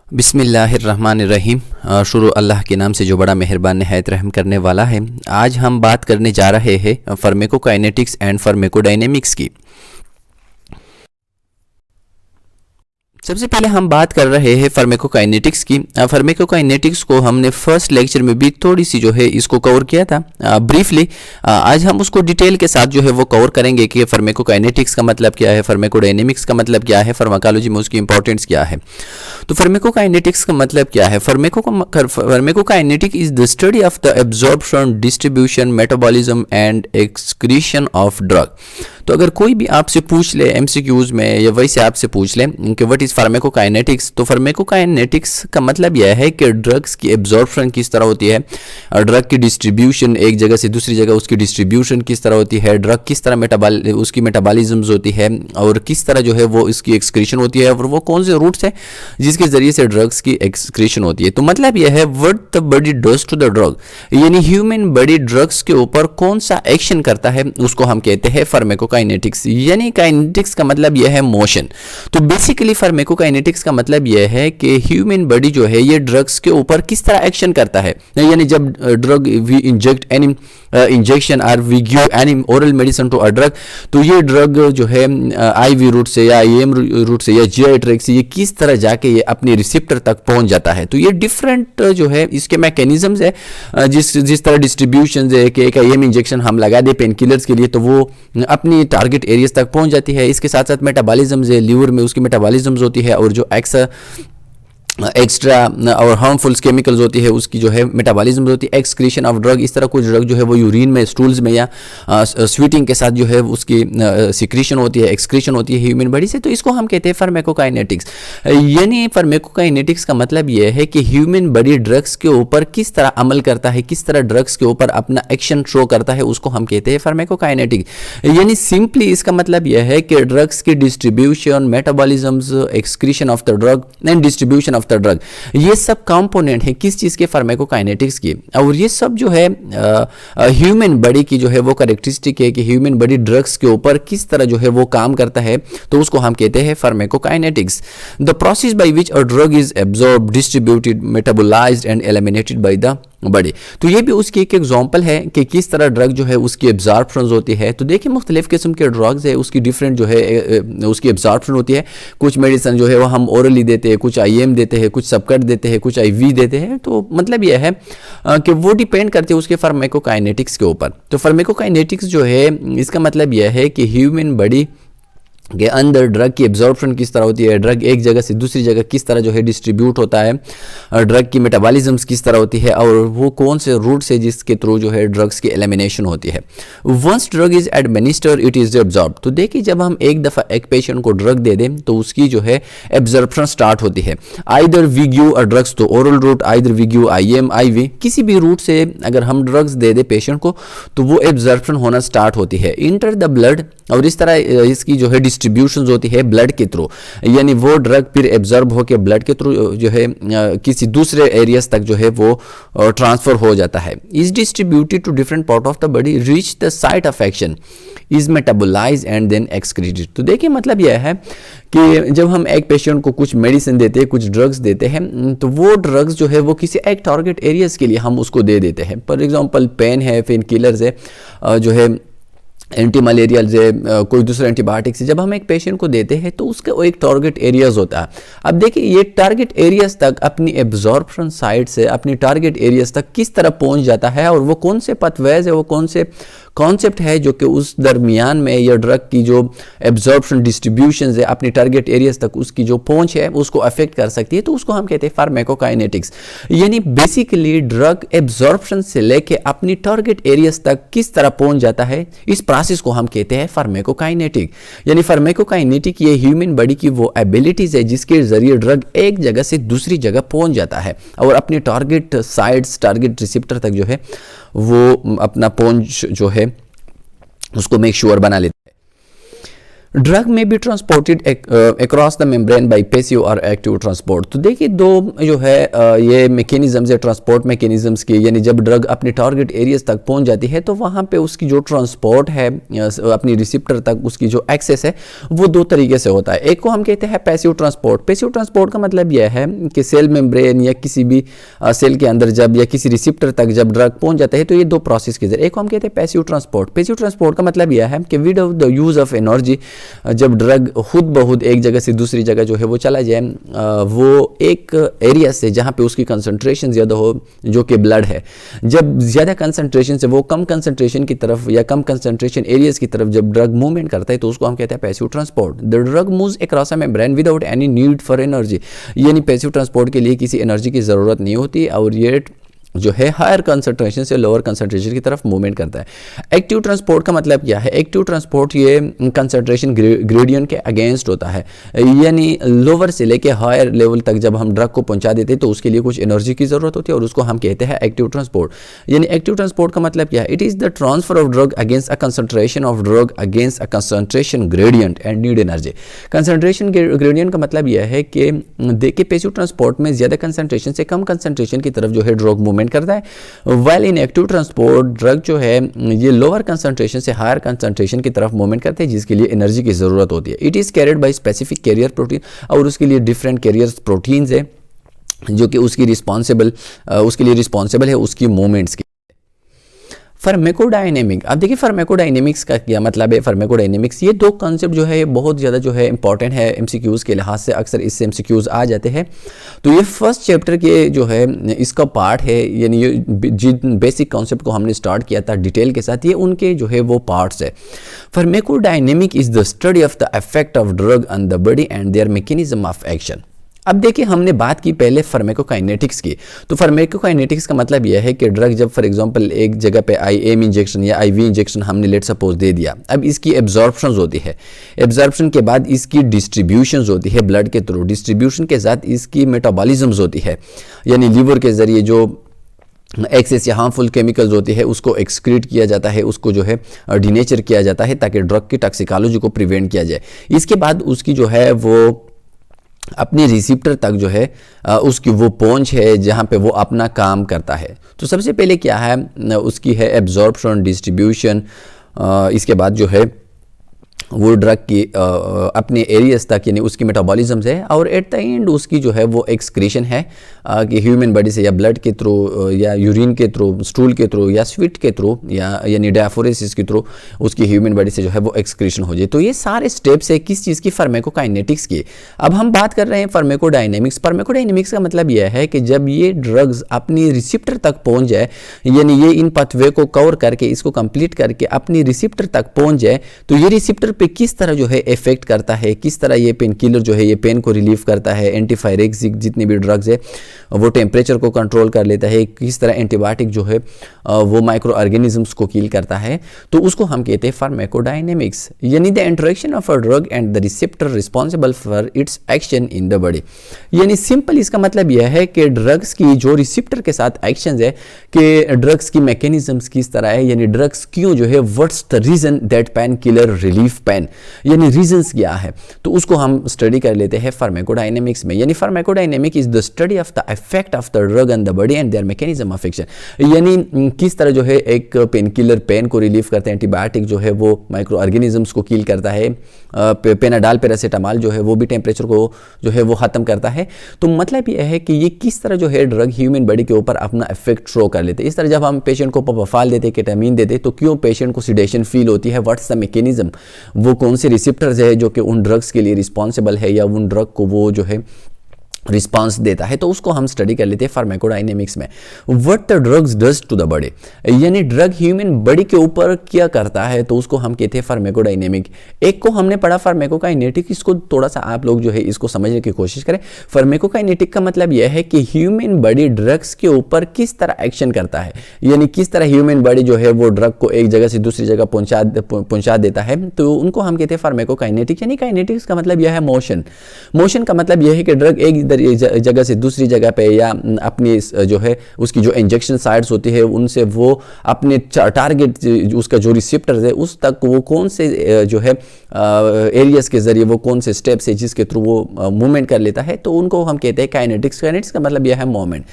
बिस्मिल्लाहिर्रहमानिर्रहीम। शुरू अल्लाह के नाम से जो बड़ा मेहरबान निहायत रहम करने वाला है। आज हम बात करने जा रहे हैं फार्माकोकाइनेटिक्स एंड फार्माकोडायनेमिक्स की। सबसे पहले हम बात कर रहे हैं फार्माकोकाइनेटिक्स की। फार्माकोकाइनेटिक्स को हमने फर्स्ट लेक्चर में भी थोड़ी सी जो है इसको कवर किया था ब्रीफली। आज हम उसको डिटेल के साथ जो है वो कवर करेंगे कि फार्माकोकाइनेटिक्स का मतलब क्या है, फार्माकोडायनेमिक्स का मतलब क्या है, फार्माकोलॉजी में उसकी इंपॉर्टेंस क्या है। तो फार्माकोकाइनेटिक्स का मतलब क्या है? Pharmacokinetic is the study of the absorption, distribution, metabolism and excretion of drug. तो अगर कोई भी आपसे पूछ ले एमसीक्यूज में या वैसे आपसे पूछ ले कि व्हाट इज फार्माकोकाइनेटिक्स, तो फार्माकोकाइनेटिक्स का मतलब यह है कि ड्रग्स की एब्जॉर्प्शन किस तरह होती है, और ड्रग की डिस्ट्रीब्यूशन एक जगह से दूसरी जगह उसकी डिस्ट्रीब्यूशन किस तरह होती है, ड्रग किस तरह उसकी मेटाबॉलिज्म्स होती है, और किस तरह जो है वो इसकी एक्सक्रीशन होती है, और वो कौन से रूट्स है जिसके जरिए से ड्रग्स की एक्सक्रीशन होती है। तो मतलब यह है what the body does to the drug, यानी ह्यूमन बॉडी ड्रग्स के ऊपर कौन सा एक्शन करता है उसको हम कहते हैं फार्माकोकाइनेटिक्स। यानी काइनेटिक्स का मतलब यह है मोशन। तो बेसिकली फार्माकोकाइनेटिक्स का मतलब यह है कि ह्यूमन बॉडी जो है ये ड्रग्स के ऊपर किस तरह एक्शन करता है। यानी जब drug we inject any injection और we give any oral medicine to a drug, तो ये ड्रग जो है आईवी रूट से या आईएम रूट से या जीआई ट्रैक्ट से ये किस तरह जाके ये अपने रिसेप्टर तक पहुंच जाता है। तो ये डिफरेंट जो है इसके मैकेनिज्म्स है। जिस तरह डिस्ट्रीब्यूशन है कि एक आईएम इंजेक्शन हम लगा दे पेन किलर्स के लिए तो वो अपनी टारगेट एरियाज तक पहुंच जाती है। इसके साथ साथ मेटाबॉलिज्म्स है, लीवर में उसकी मेटाबॉलिज्म्स होती है, और जो एक्स्ट्रा और हार्मफुल केमिकल्स होती है उसकी जो है मेटाबॉलिज्म होती है। एक्सक्रीशन ऑफ ड्रग, इस तरह कुछ ड्रग जो है वो यूरिन में, स्टूल्स में या स्वीटिंग के साथ जो है उसकी सिक्रीशन होती है, एक्सक्रीशन होती है ह्यूमन बॉडी से। तो इसको हम कहते हैं फार्माकोकाइनेटिक्स। यानी फार्माकोकाइनेटिक्स का मतलब यह है कि ह्यूमन बॉडी ड्रग्स के ऊपर किस तरह अमल करता है, किस तरह ड्रग्स के ऊपर अपना एक्शन शो करता है, उसको हम कहते हैं फार्माकोकाइनेटिक। यानी सिंपली इसका मतलब यह है कि ड्रग्स की distribution, metabolisms, excretion of the drug and distribution of the drug, ये सब कंपोनेंट है किस चीज के? फार्माकोकाइनेटिक्स की। और ये सब जो है ह्यूमन बॉडी की जो है वो कैरेक्टरिस्टिक है कि ह्यूमन बॉडी ड्रग्स के ऊपर किस तरह जो है वो काम करता है, तो उसको हम कहते हैं pharmacokinetics. The process by which a drug is absorb, distributed, metabolised and eliminated by the body. तो ये भी उसकी एक एग्जांपल है कि किस तरह ड्रग जो है उसकी एब्जॉर्प्शन होती है। तो देखिए मुख्तलिफ किस्म के ड्रग्स है, उसकी डिफरेंट जो है उसकी एब्जॉर्प्शन होती है। कुछ मेडिसिन जो है वो हम ओरली देते हैं, कुछ आईएम देते हैं, कुछ सबकट देते हैं, कुछ आईवी देते हैं। तो मतलब यह है कि वो डिपेंड करते हैं उसके फार्माकोकाइनेटिक्स के ऊपर। तो फार्माकोकाइनेटिक्स जो है इसका मतलब यह है कि ह्यूमन बॉडी के अंदर ड्रग की एब्जॉर्प्शन किस तरह होती है, ड्रग एक जगह से दूसरी जगह किस तरह जो है डिस्ट्रीब्यूट होता है, ड्रग की मेटाबॉलिज्म्स किस तरह होती है, और वो कौन से रूट से जिसके थ्रू जो है ड्रग्स की एलिमिनेशन होती है। Once drug is administered it is absorb. तो देखिए जब हम एक दफ़ा एक पेशेंट को ड्रग दे दें तो उसकी जो है एब्जॉर्प्शन स्टार्ट होती है। Either we give a drugs to oral route, either we give IM, IV, किसी भी रूट से अगर हम ड्रग्स दे दे पेशेंट को तो वो एब्जॉर्प्शन होना स्टार्ट होती है। इंटर द ब्लड, और इस तरह इसकी जो है डिस्ट्रीब्यूशन होती है ब्लड के थ्रू। यानी वो ड्रग फिर एब्जॉर्ब होकर ब्लड के थ्रू जो है किसी दूसरे एरियाज तक जो है वो ट्रांसफर हो जाता है। Is distributed to different part of the body, reach the site of action, is metabolize and then excreted. तो देखिए मतलब यह है कि जब हम एक पेशेंट को कुछ मेडिसिन देते हैं, कुछ ड्रग्स देते हैं, तो वो ड्रग्स जो है वो किसी एक टारगेट एरियाज के लिए हम उसको दे देते हैं। फॉर एग्जांपल पेन है, पेन किलर्स है, जो है एंटी मलेरियल से, कोई दूसरा एंटीबायोटिक्स है, जब हम एक पेशेंट को देते हैं तो उसका वो एक टारगेट एरियाज होता है। अब देखिए ये टारगेट एरियाज तक अपनी एब्जॉर्प्शन साइट से अपनी टारगेट एरियाज तक किस तरह पहुंच जाता है, और वो कौन से पथवेज है, वो कौन से कॉन्सेप्ट है जो कि उस दरमियान में या ड्रग की जो एब्जॉर्प्शन डिस्ट्रीब्यूशन है अपनी टारगेट एरियाज तक उसकी जो पहुंच है उसको अफेक्ट कर सकती है। तो उसको हम कहते हैं फार्माकोकाइनेटिक्स। यानी बेसिकली ड्रग एब्जॉर्प्शन से लेके अपनी टारगेट एरियाज तक किस तरह पहुंच जाता है, इस प्रोसेस को हम कहते हैं फार्माकोकाइनेटिक। यानी फार्माकोकाइनेटिक ये ह्यूमन बॉडी की वो एबिलिटीज है जिसके जरिए ड्रग एक जगह से दूसरी जगह पहुंच जाता है और अपने टारगेट साइट्स, टारगेट रिसेप्टर तक जो है वो अपना पहुंच जो है उसको मेक श्योर बना लेता है। ड्रग में be transported across the membrane by passive और एक्टिव ट्रांसपोर्ट। तो देखिए दो जो है ये मैकेनिज्म्स है ट्रांसपोर्ट मैकेनिज्म्स की, यानी जब ड्रग अपने टारगेट एरियाज तक पहुंच जाती है तो वहाँ पे उसकी जो ट्रांसपोर्ट है अपनी रिसिप्टर तक उसकी जो एक्सेस है वो दो तरीके से होता है। एक को हम कहते हैं पैसिव ट्रांसपोर्ट। पैसिव ट्रांसपोर्ट का मतलब यह है कि सेल मेम्ब्रेन या किसी भी सेल के अंदर जब या किसी रिसिप्टर तक जब ड्रग पहुंच जाता है तो ये दो प्रोसेस के जरिए। एक को हम कहते हैं पैसिव ट्रांसपोर्ट। पैसिव ट्रांसपोर्ट का मतलब यह है कि without the use of energy जब ड्रग खुद ब खुद एक जगह से दूसरी जगह जो है वो चला जाए, वो एक एरिया से जहाँ पे उसकी कंसंट्रेशन ज़्यादा हो जो कि ब्लड है, जब ज़्यादा कंसंट्रेशन से वो कम कंसंट्रेशन की तरफ या कम कंसंट्रेशन एरियाज की तरफ जब ड्रग मूवमेंट करता है तो उसको हम कहते हैं passive transport. The drug moves across a membrane without any need for energy, यानी पैसिव ट्रांसपोर्ट के लिए किसी एनर्जी की ज़रूरत नहीं होती और ये जो है हायर कंसंट्रेशन से लोअर कंसंट्रेशन की तरफ मूवमेंट करता है। एक्टिव ट्रांसपोर्ट का मतलब क्या है? एक्टिव ट्रांसपोर्ट ये कंसंट्रेशन ग्रेडियंट के अगेंस्ट होता है, यानी लोअर से लेके हायर लेवल तक जब हम ड्रग को पहुंचा देते हैं तो उसके लिए कुछ एनर्जी की जरूरत होती है और उसको हम कहते हैं एक्टिव ट्रांसपोर्ट। यानी एक्टिव ट्रांसपोर्ट का मतलब क्या है? It is the transfer of drug against a concentration of drug against a concentration gradient and need energy. Concentration gradient का मतलब यह है कि देखिए पैसिव ट्रांसपोर्ट में ज्यादा कंसंट्रेशन से कम कंसंट्रेशन की तरफ जो है ड्रग मूवमेंट करता है, while in active transport drug जो है ये लोअर कंसंट्रेशन से हायर कंसंट्रेशन की तरफ मूवमेंट करते हैं जिसके लिए एनर्जी की जरूरत होती है। It is carried by specific carrier protein, और उसके लिए डिफरेंट कैरियर प्रोटीन्स है जो कि उसके लिए रिस्पॉन्सिबल है उसकी मूवमेंट्स की। फार्माकोडायनेमिक, अब देखिए फार्माकोडायनेमिक्स का क्या मतलब है? फार्माकोडायनेमिक्स ये दो कॉन्सेप्ट जो है बहुत ज़्यादा जो है इंपॉर्टेंट है एमसीक्यूज़ के लिहाज से, अक्सर इससे एमसीक्यूज़ आ जाते हैं। तो ये फर्स्ट चैप्टर के जो है इसका पार्ट है, यानी ये जिन बेसिक कॉन्सेप्ट को हमने स्टार्ट किया था डिटेल के साथ, ये उनके जो है वो पार्ट्स है। Pharmacodynamic is the study of the effect of drug on the body and there mechanism of action. अब देखिए हमने बात की पहले फार्माकोकाइनेटिक्स की, तो फार्माकोकाइनेटिक्स का मतलब यह है कि ड्रग जब फॉर एग्जांपल एक जगह पे आईएम इंजेक्शन या आईवी इंजेक्शन हमने लेट सपोज दे दिया, अब इसकी एब्जॉर्प्शन होती है, एब्जॉर्प्शन के बाद इसकी डिस्ट्रीब्यूशन होती है ब्लड के थ्रू, डिस्ट्रीब्यूशन के साथ इसकी मेटाबॉलिज्म होती है, यानी लीवर के जरिए जो एक्सेस या हार्मफुल केमिकल्स होती है उसको एक्सक्रीट किया जाता है, उसको जो है डिनेचर किया जाता है ताकि ड्रग की टॉक्सिकोलॉजी को प्रिवेंट किया जाए। इसके बाद उसकी जो है वो अपने रिसिप्टर तक जो है उसकी वो पहुंच है जहां पे वो अपना काम करता है। तो सबसे पहले क्या है उसकी है एब्जॉर्प्शन, डिस्ट्रीब्यूशन, इसके बाद जो है वो ड्रग की अपने एरियाज तक यानी उसकी मेटाबॉलिज्म है, और एट द एंड उसकी जो है वो एक्सक्रीशन है कि ह्यूमन बॉडी से या ब्लड के थ्रू या यूरिन के थ्रू, स्टूल के थ्रू या स्वीट के थ्रू या यानी डायफोरेसिस के थ्रू उसकी ह्यूमन बॉडी से जो है वो एक्सक्रीशन हो जाए। तो ये सारे स्टेप्स है किस चीज़ की? फार्माकोकाइनेटिक्स की। अब हम बात कर रहे हैं फार्माकोडायनेमिक्स। फार्माकोडायनेमिक्स का मतलब यह है कि जब ये ड्रग्स अपनी रिसिप्टर तक पहुंच जाए, यानी ये इन पाथवे को कवर करके इसको कंप्लीट करके अपनी रिसिप्टर तक पहुंच जाए, तो ये रिसिप्टर पे किस तरह जो है इफेक्ट करता है, किस तरह ये पेन किलर जो है ये पेन को रिलीफ करता है, एंटीफायरेक्सिक जितने भी ड्रग्स है वो टेम्परेचर को कंट्रोल कर लेता है, किस तरह एंटीबायोटिक जो है वो माइक्रो ऑर्गेनिजम्स को किल करता है, तो उसको हम कहते हैं फार्माकोडायनेमिक्स, यानी the interaction of a drug and the receptor responsible for its action in the body. यानी सिंपल इसका मतलब यह है कि ड्रग्स की जो रिसेप्टर के साथ एक्शन है कि ड्रग्स की मैकेनिज्म्स किस तरह है, यानी ड्रग्स क्यों जो है what's the reason that pain killer relief pain, यानी रीजंस क्या है, तो उसको हम स्टडी कर लेते हैं फार्माकोडायनेमिक्स में। यानी pharmacodynamic is the study of the effect of the drug on the body and there mechanism of action, यानी किस तरह जो है एक पेन किलर पेन को रिलीफ करता है, एंटीबायोटिक जो है वो माइक्रो ऑर्गेनिजम्स को किल करता है, पेनाडाल पैरासीटामोल जो है वो भी टेम्परेचर को जो है वो खत्म करता है। तो मतलब ये है कि ये किस तरह जो है ड्रग ह्यूमन बॉडी के ऊपर अपना इफेक्ट शो कर लेते हैं। इस तरह जब हम पेशेंट को प्रोपोफाल देते, केटामीन देते, तो क्यों पेशेंट को सिडेशन फील होती है, व्हाट्स द मैकेनिज्म, वो कौन से रिसेप्टर्स है जो कि उन ड्रग्स के लिए रिस्पॉन्सिबल है या उन ड्रग को वो जो है रिस्पांस देता है, तो उसको हम स्टडी कर लेते हैं फार्माकोडायनेमिक्स में। What the drugs does to the body, यानी ड्रग ह्यूमन बॉडी के ऊपर क्या करता है, तो उसको हम कहते हैं फार्माकोडायनेमिक। एक को हमने पढ़ा फार्माकोकाइनेटिक, इसको थोड़ा सा आप लोग जो है इसको समझने की कोशिश करें। फार्माकोकाइनेटिक का मतलब यह है कि ह्यूमन बॉडी ड्रग्स के ऊपर किस तरह एक्शन करता है, यानी किस तरह ह्यूमन बॉडी जो है वो ड्रग को एक जगह से दूसरी जगह पहुंचा देता है, तो उनको हम कहते हैं फार्माकोकाइनेटिक। यानी काइनेटिक्स का मतलब यह है मोशन। मोशन का मतलब यह है कि ड्रग एक जगह से दूसरी जगह पे या अपनी जो है उसकी जो इंजेक्शन साइट्स होती है उनसे वो अपने टारगेट उसका जो रिसेप्टर्स है उस तक वो कौन से जो है एरियाज के जरिए वो कौन से स्टेप्स है जिसके थ्रू वो मूवमेंट कर लेता है, तो उनको हम कहते हैं काइनेटिक्स। काइनेटिक्स का मतलब यह है मोमेंट।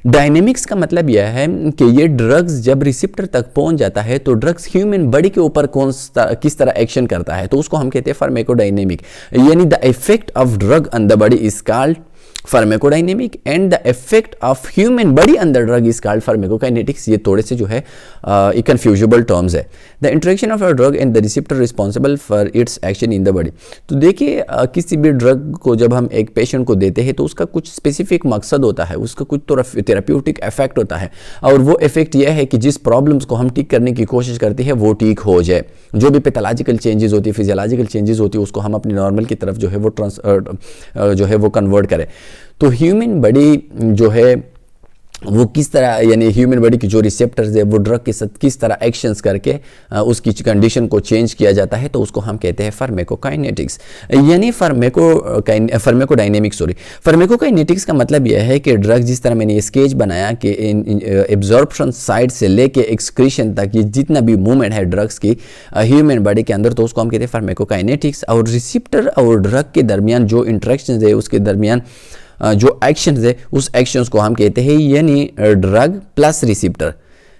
डायनेमिक्स का मतलब यह है कि ये ड्रग्स जब रिसेप्टर तक पहुंच जाता है तो ड्रग्स ह्यूमन बॉडी के ऊपर किस तरह एक्शन करता है, तो उसको हम कहते हैं फार्माकोडायनेमिक। यानी the effect of drug on the body is called pharmacodynamic and the effect of human body on the drug is called pharmacokinetics. ये थोड़े से जो है कन्फ्यूजेबल टर्म्स है। The interaction of a drug and the receptor responsible for its action in the body. तो देखिए किसी भी ड्रग को जब हम एक पेशेंट को देते हैं तो उसका कुछ स्पेसिफिक मकसद होता है, उसका कुछ तो थेराप्यूटिक इफेक्ट होता है, और वो इफेक्ट यह है कि जिस प्रॉब्लम्स को हम ठीक करने की कोशिश करते हैं वो ठीक हो जाए। जो भी पैथोलॉजिकल चेंजेस होती है, फिजियोलॉजिकल चेंजेस होती है, उसको हम अपनी नॉर्मल की तरफ जो है वो कन्वर्ट करें। तो ह्यूमन बॉडी जो है वो किस तरह, यानी ह्यूमन बॉडी की जो रिसेप्टर्स है वो ड्रग के साथ किस तरह एक्शंस करके उसकी कंडीशन को चेंज किया जाता है, तो उसको हम कहते हैं फार्माकोकाइनेटिक्स यानी फार्माकोडायनेमिक्स। फार्माकोकाइनेटिक्स का मतलब यह है कि ड्रग, जिस तरह मैंने ये स्केच बनाया कि एब्जॉर्प्शन साइड से लेके एक्सक्रीशन तक ये जितना भी मूवमेंट है ड्रग्स की ह्यूमन बॉडी के अंदर, तो उसको हम कहते हैं फार्माकोकाइनेटिक्स। और रिसेप्टर और ड्रग के दरमियान जो इंटरेक्शन है उसके दरमियान जो एक्शंस है उस एक्शंस को हम कहते हैं यानी ड्रग प्लस रिसेप्टर।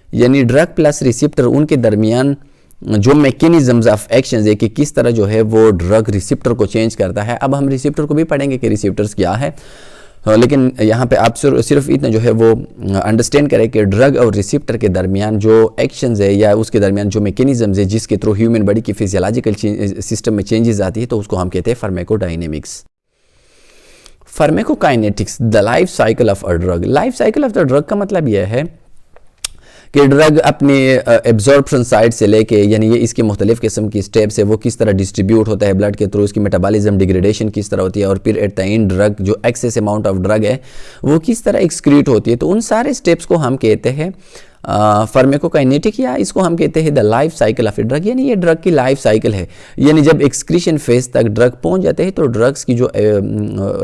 यानी ड्रग प्लस रिसेप्टर उनके दरमियान जो मैकेनिज्म्स ऑफ एक्शंस है कि किस तरह जो है वो ड्रग रिसेप्टर को चेंज करता है। अब हम रिसेप्टर को भी पढ़ेंगे कि रिसेप्टर्स क्या है, लेकिन यहाँ पे आप सिर्फ इतना जो है वो अंडरस्टैंड करें कि ड्रग और रिसेप्टर के दरमियान जो एक्शंस है या उसके दरमियान जो मैकेनिज्म्स है जिसके थ्रू ह्यूमन बॉडी की फिजियोलॉजिकल सिस्टम में चेंजेस आती है, तो उसको हम कहते हैं pharmacodynamics. Pharmacokinetics, the life cycle of a drug. Life cycle of the drug का मतलब यह है कि ड्रग अपने एब्जॉर्प्शन साइड से लेके, यानी ये इसके मुख्तलिफ किस्म की स्टेप्स है, वो किस तरह डिस्ट्रीब्यूट होता है ब्लड के थ्रू, उसकी मेटाबॉलिज्म डिग्रेडेशन किस तरह होती है, और फिर एट द एंड ड्रग जो एक्सेस अमाउंट ऑफ ड्रग है वो किस तरह एक्सक्रीट होती है। तो उन सारे स्टेप्स को हम कहते हैं फार्माकोकाइनेटिक, या इसको हम कहते हैं the life cycle of a drug. यानी ये ड्रग की लाइफ साइकिल है। यानी जब एक्सक्रीशन फेज तक ड्रग पहुंच जाते हैं तो ड्रग्स की जो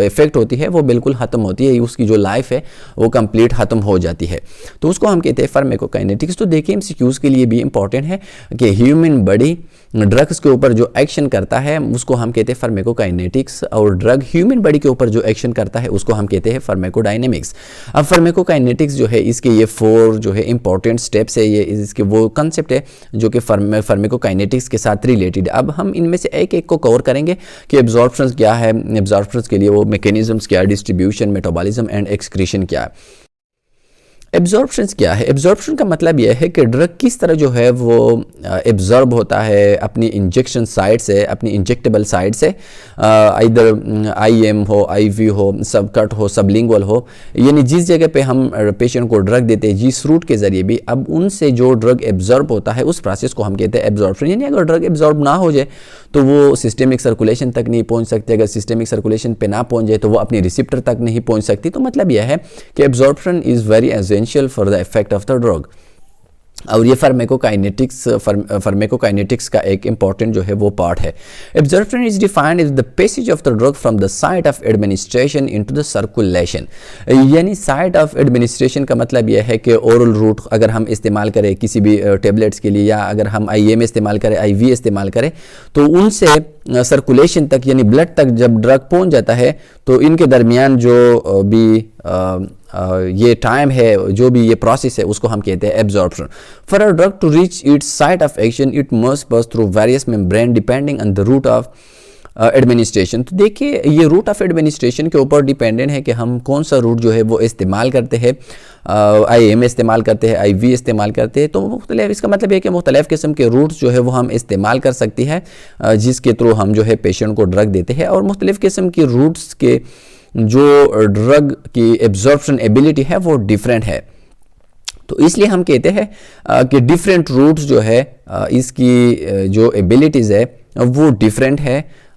इफेक्ट होती है वो बिल्कुल ख़त्म होती है, उसकी जो लाइफ है वो कंप्लीट ख़त्म हो जाती है, तो उसको हम कहते हैं फार्माकोकाइनेटिक्स। तो देखिए एमसीक्यूज़ के लिए भी इंपॉर्टेंट है कि ह्यूमन बॉडी ड्रग्स के ऊपर जो एक्शन करता है उसको हम कहते हैं फार्माकोकाइनेटिक्स, और ड्रग ह्यूमन बॉडी के ऊपर जो एक्शन करता है उसको हम कहते हैं फार्माकोडायनेमिक्स। अब फार्माकोकाइनेटिक्स जो है इसके ये 4 जो है इंपॉर्टेंट स्टेप्स है, ये इसके वो कंसेप्ट है जो कि फार्माकोकाइनेटिक्स के साथ रिलेटेड। अब हम इनमें से एक एक को कवर करेंगे कि एब्जॉर्प्शन क्या है, एब्जॉर्प्शन के लिए वो मैकेनिज्म्स क्या है, डिस्ट्रीब्यूशन, मेटाबॉलिज्म एंड एक्सक्रीशन क्या है। एब्जॉर्प्शन क्या है? एब्जॉर्प्शन का मतलब यह है कि ड्रग किस तरह जो है वो एब्जॉर्ब होता है अपनी इंजेक्शन साइड से, अपनी इंजेक्टेबल साइड से, इधर IM हो, IV हो, सब कट हो, सबलिंगुअल हो, यानी जिस जगह पे हम पेशेंट को ड्रग देते हैं जिस रूट के ज़रिए भी, अब उनसे जो ड्रग एब्जॉर्ब होता है उस प्रोसेस को हम कहते हैं एब्जॉर्प्शन। यानी अगर ड्रग एब्जॉर्ब ना हो जाए तो वो सिस्टेमिक सर्कुलेशन तक नहीं पहुंच सकती, अगर सिस्टेमिक सर्कुलेशन पे ना पहुंच जाए तो वो अपनी रिसेप्टर तक नहीं पहुंच सकती। तो मतलब यह है कि absorption is very essential for the effect of the drug. और ये फार्माकोकाइनेटिक्स का एक इंपॉर्टेंट जो है वो पार्ट है। Absorption is defined as the passage of the drug from the site of administration into the circulation. यानी साइट ऑफ एडमिनिस्ट्रेशन का मतलब यह है कि ओरल रूट अगर हम इस्तेमाल करें किसी भी टेबलेट्स के लिए, या अगर हम IM इस्तेमाल करें, IV इस्तेमाल करें, तो उनसे सर्कुलेशन तक यानी ब्लड तक जब ड्रग पहुंच जाता है तो इनके दरमियान जो भी ये टाइम है, जो भी ये प्रोसेस है, उसको हम कहते हैं absorption. For a drug to reach its site of action it must pass through various membrane depending on the route of administration. तो देखिए ये रूट ऑफ एडमिनिस्ट्रेशन के ऊपर डिपेंडेंट है कि हम कौन सा रूट जो है वो इस्तेमाल करते हैं, IM इस्तेमाल करते हैं, IV इस्तेमाल करते हैं। तो मुख्तलिफ, इसका मतलब है कि मुख्तलिफ किस्म के रूट्स जो है वो हम इस्तेमाल कर सकती है जिसके थ्रू हम जो है पेशेंट को ड्रग देते हैं, और मुख्तलिफ किस्म के रूट्स के जो ड्रग की एब्जॉर्प्शन एबिलिटी है वो डिफरेंट है। तो इसलिए हम कहते हैं कि डिफरेंट रूट्स जो है इसकी जो एबिलिटीज़ है वो डिफरेंट है,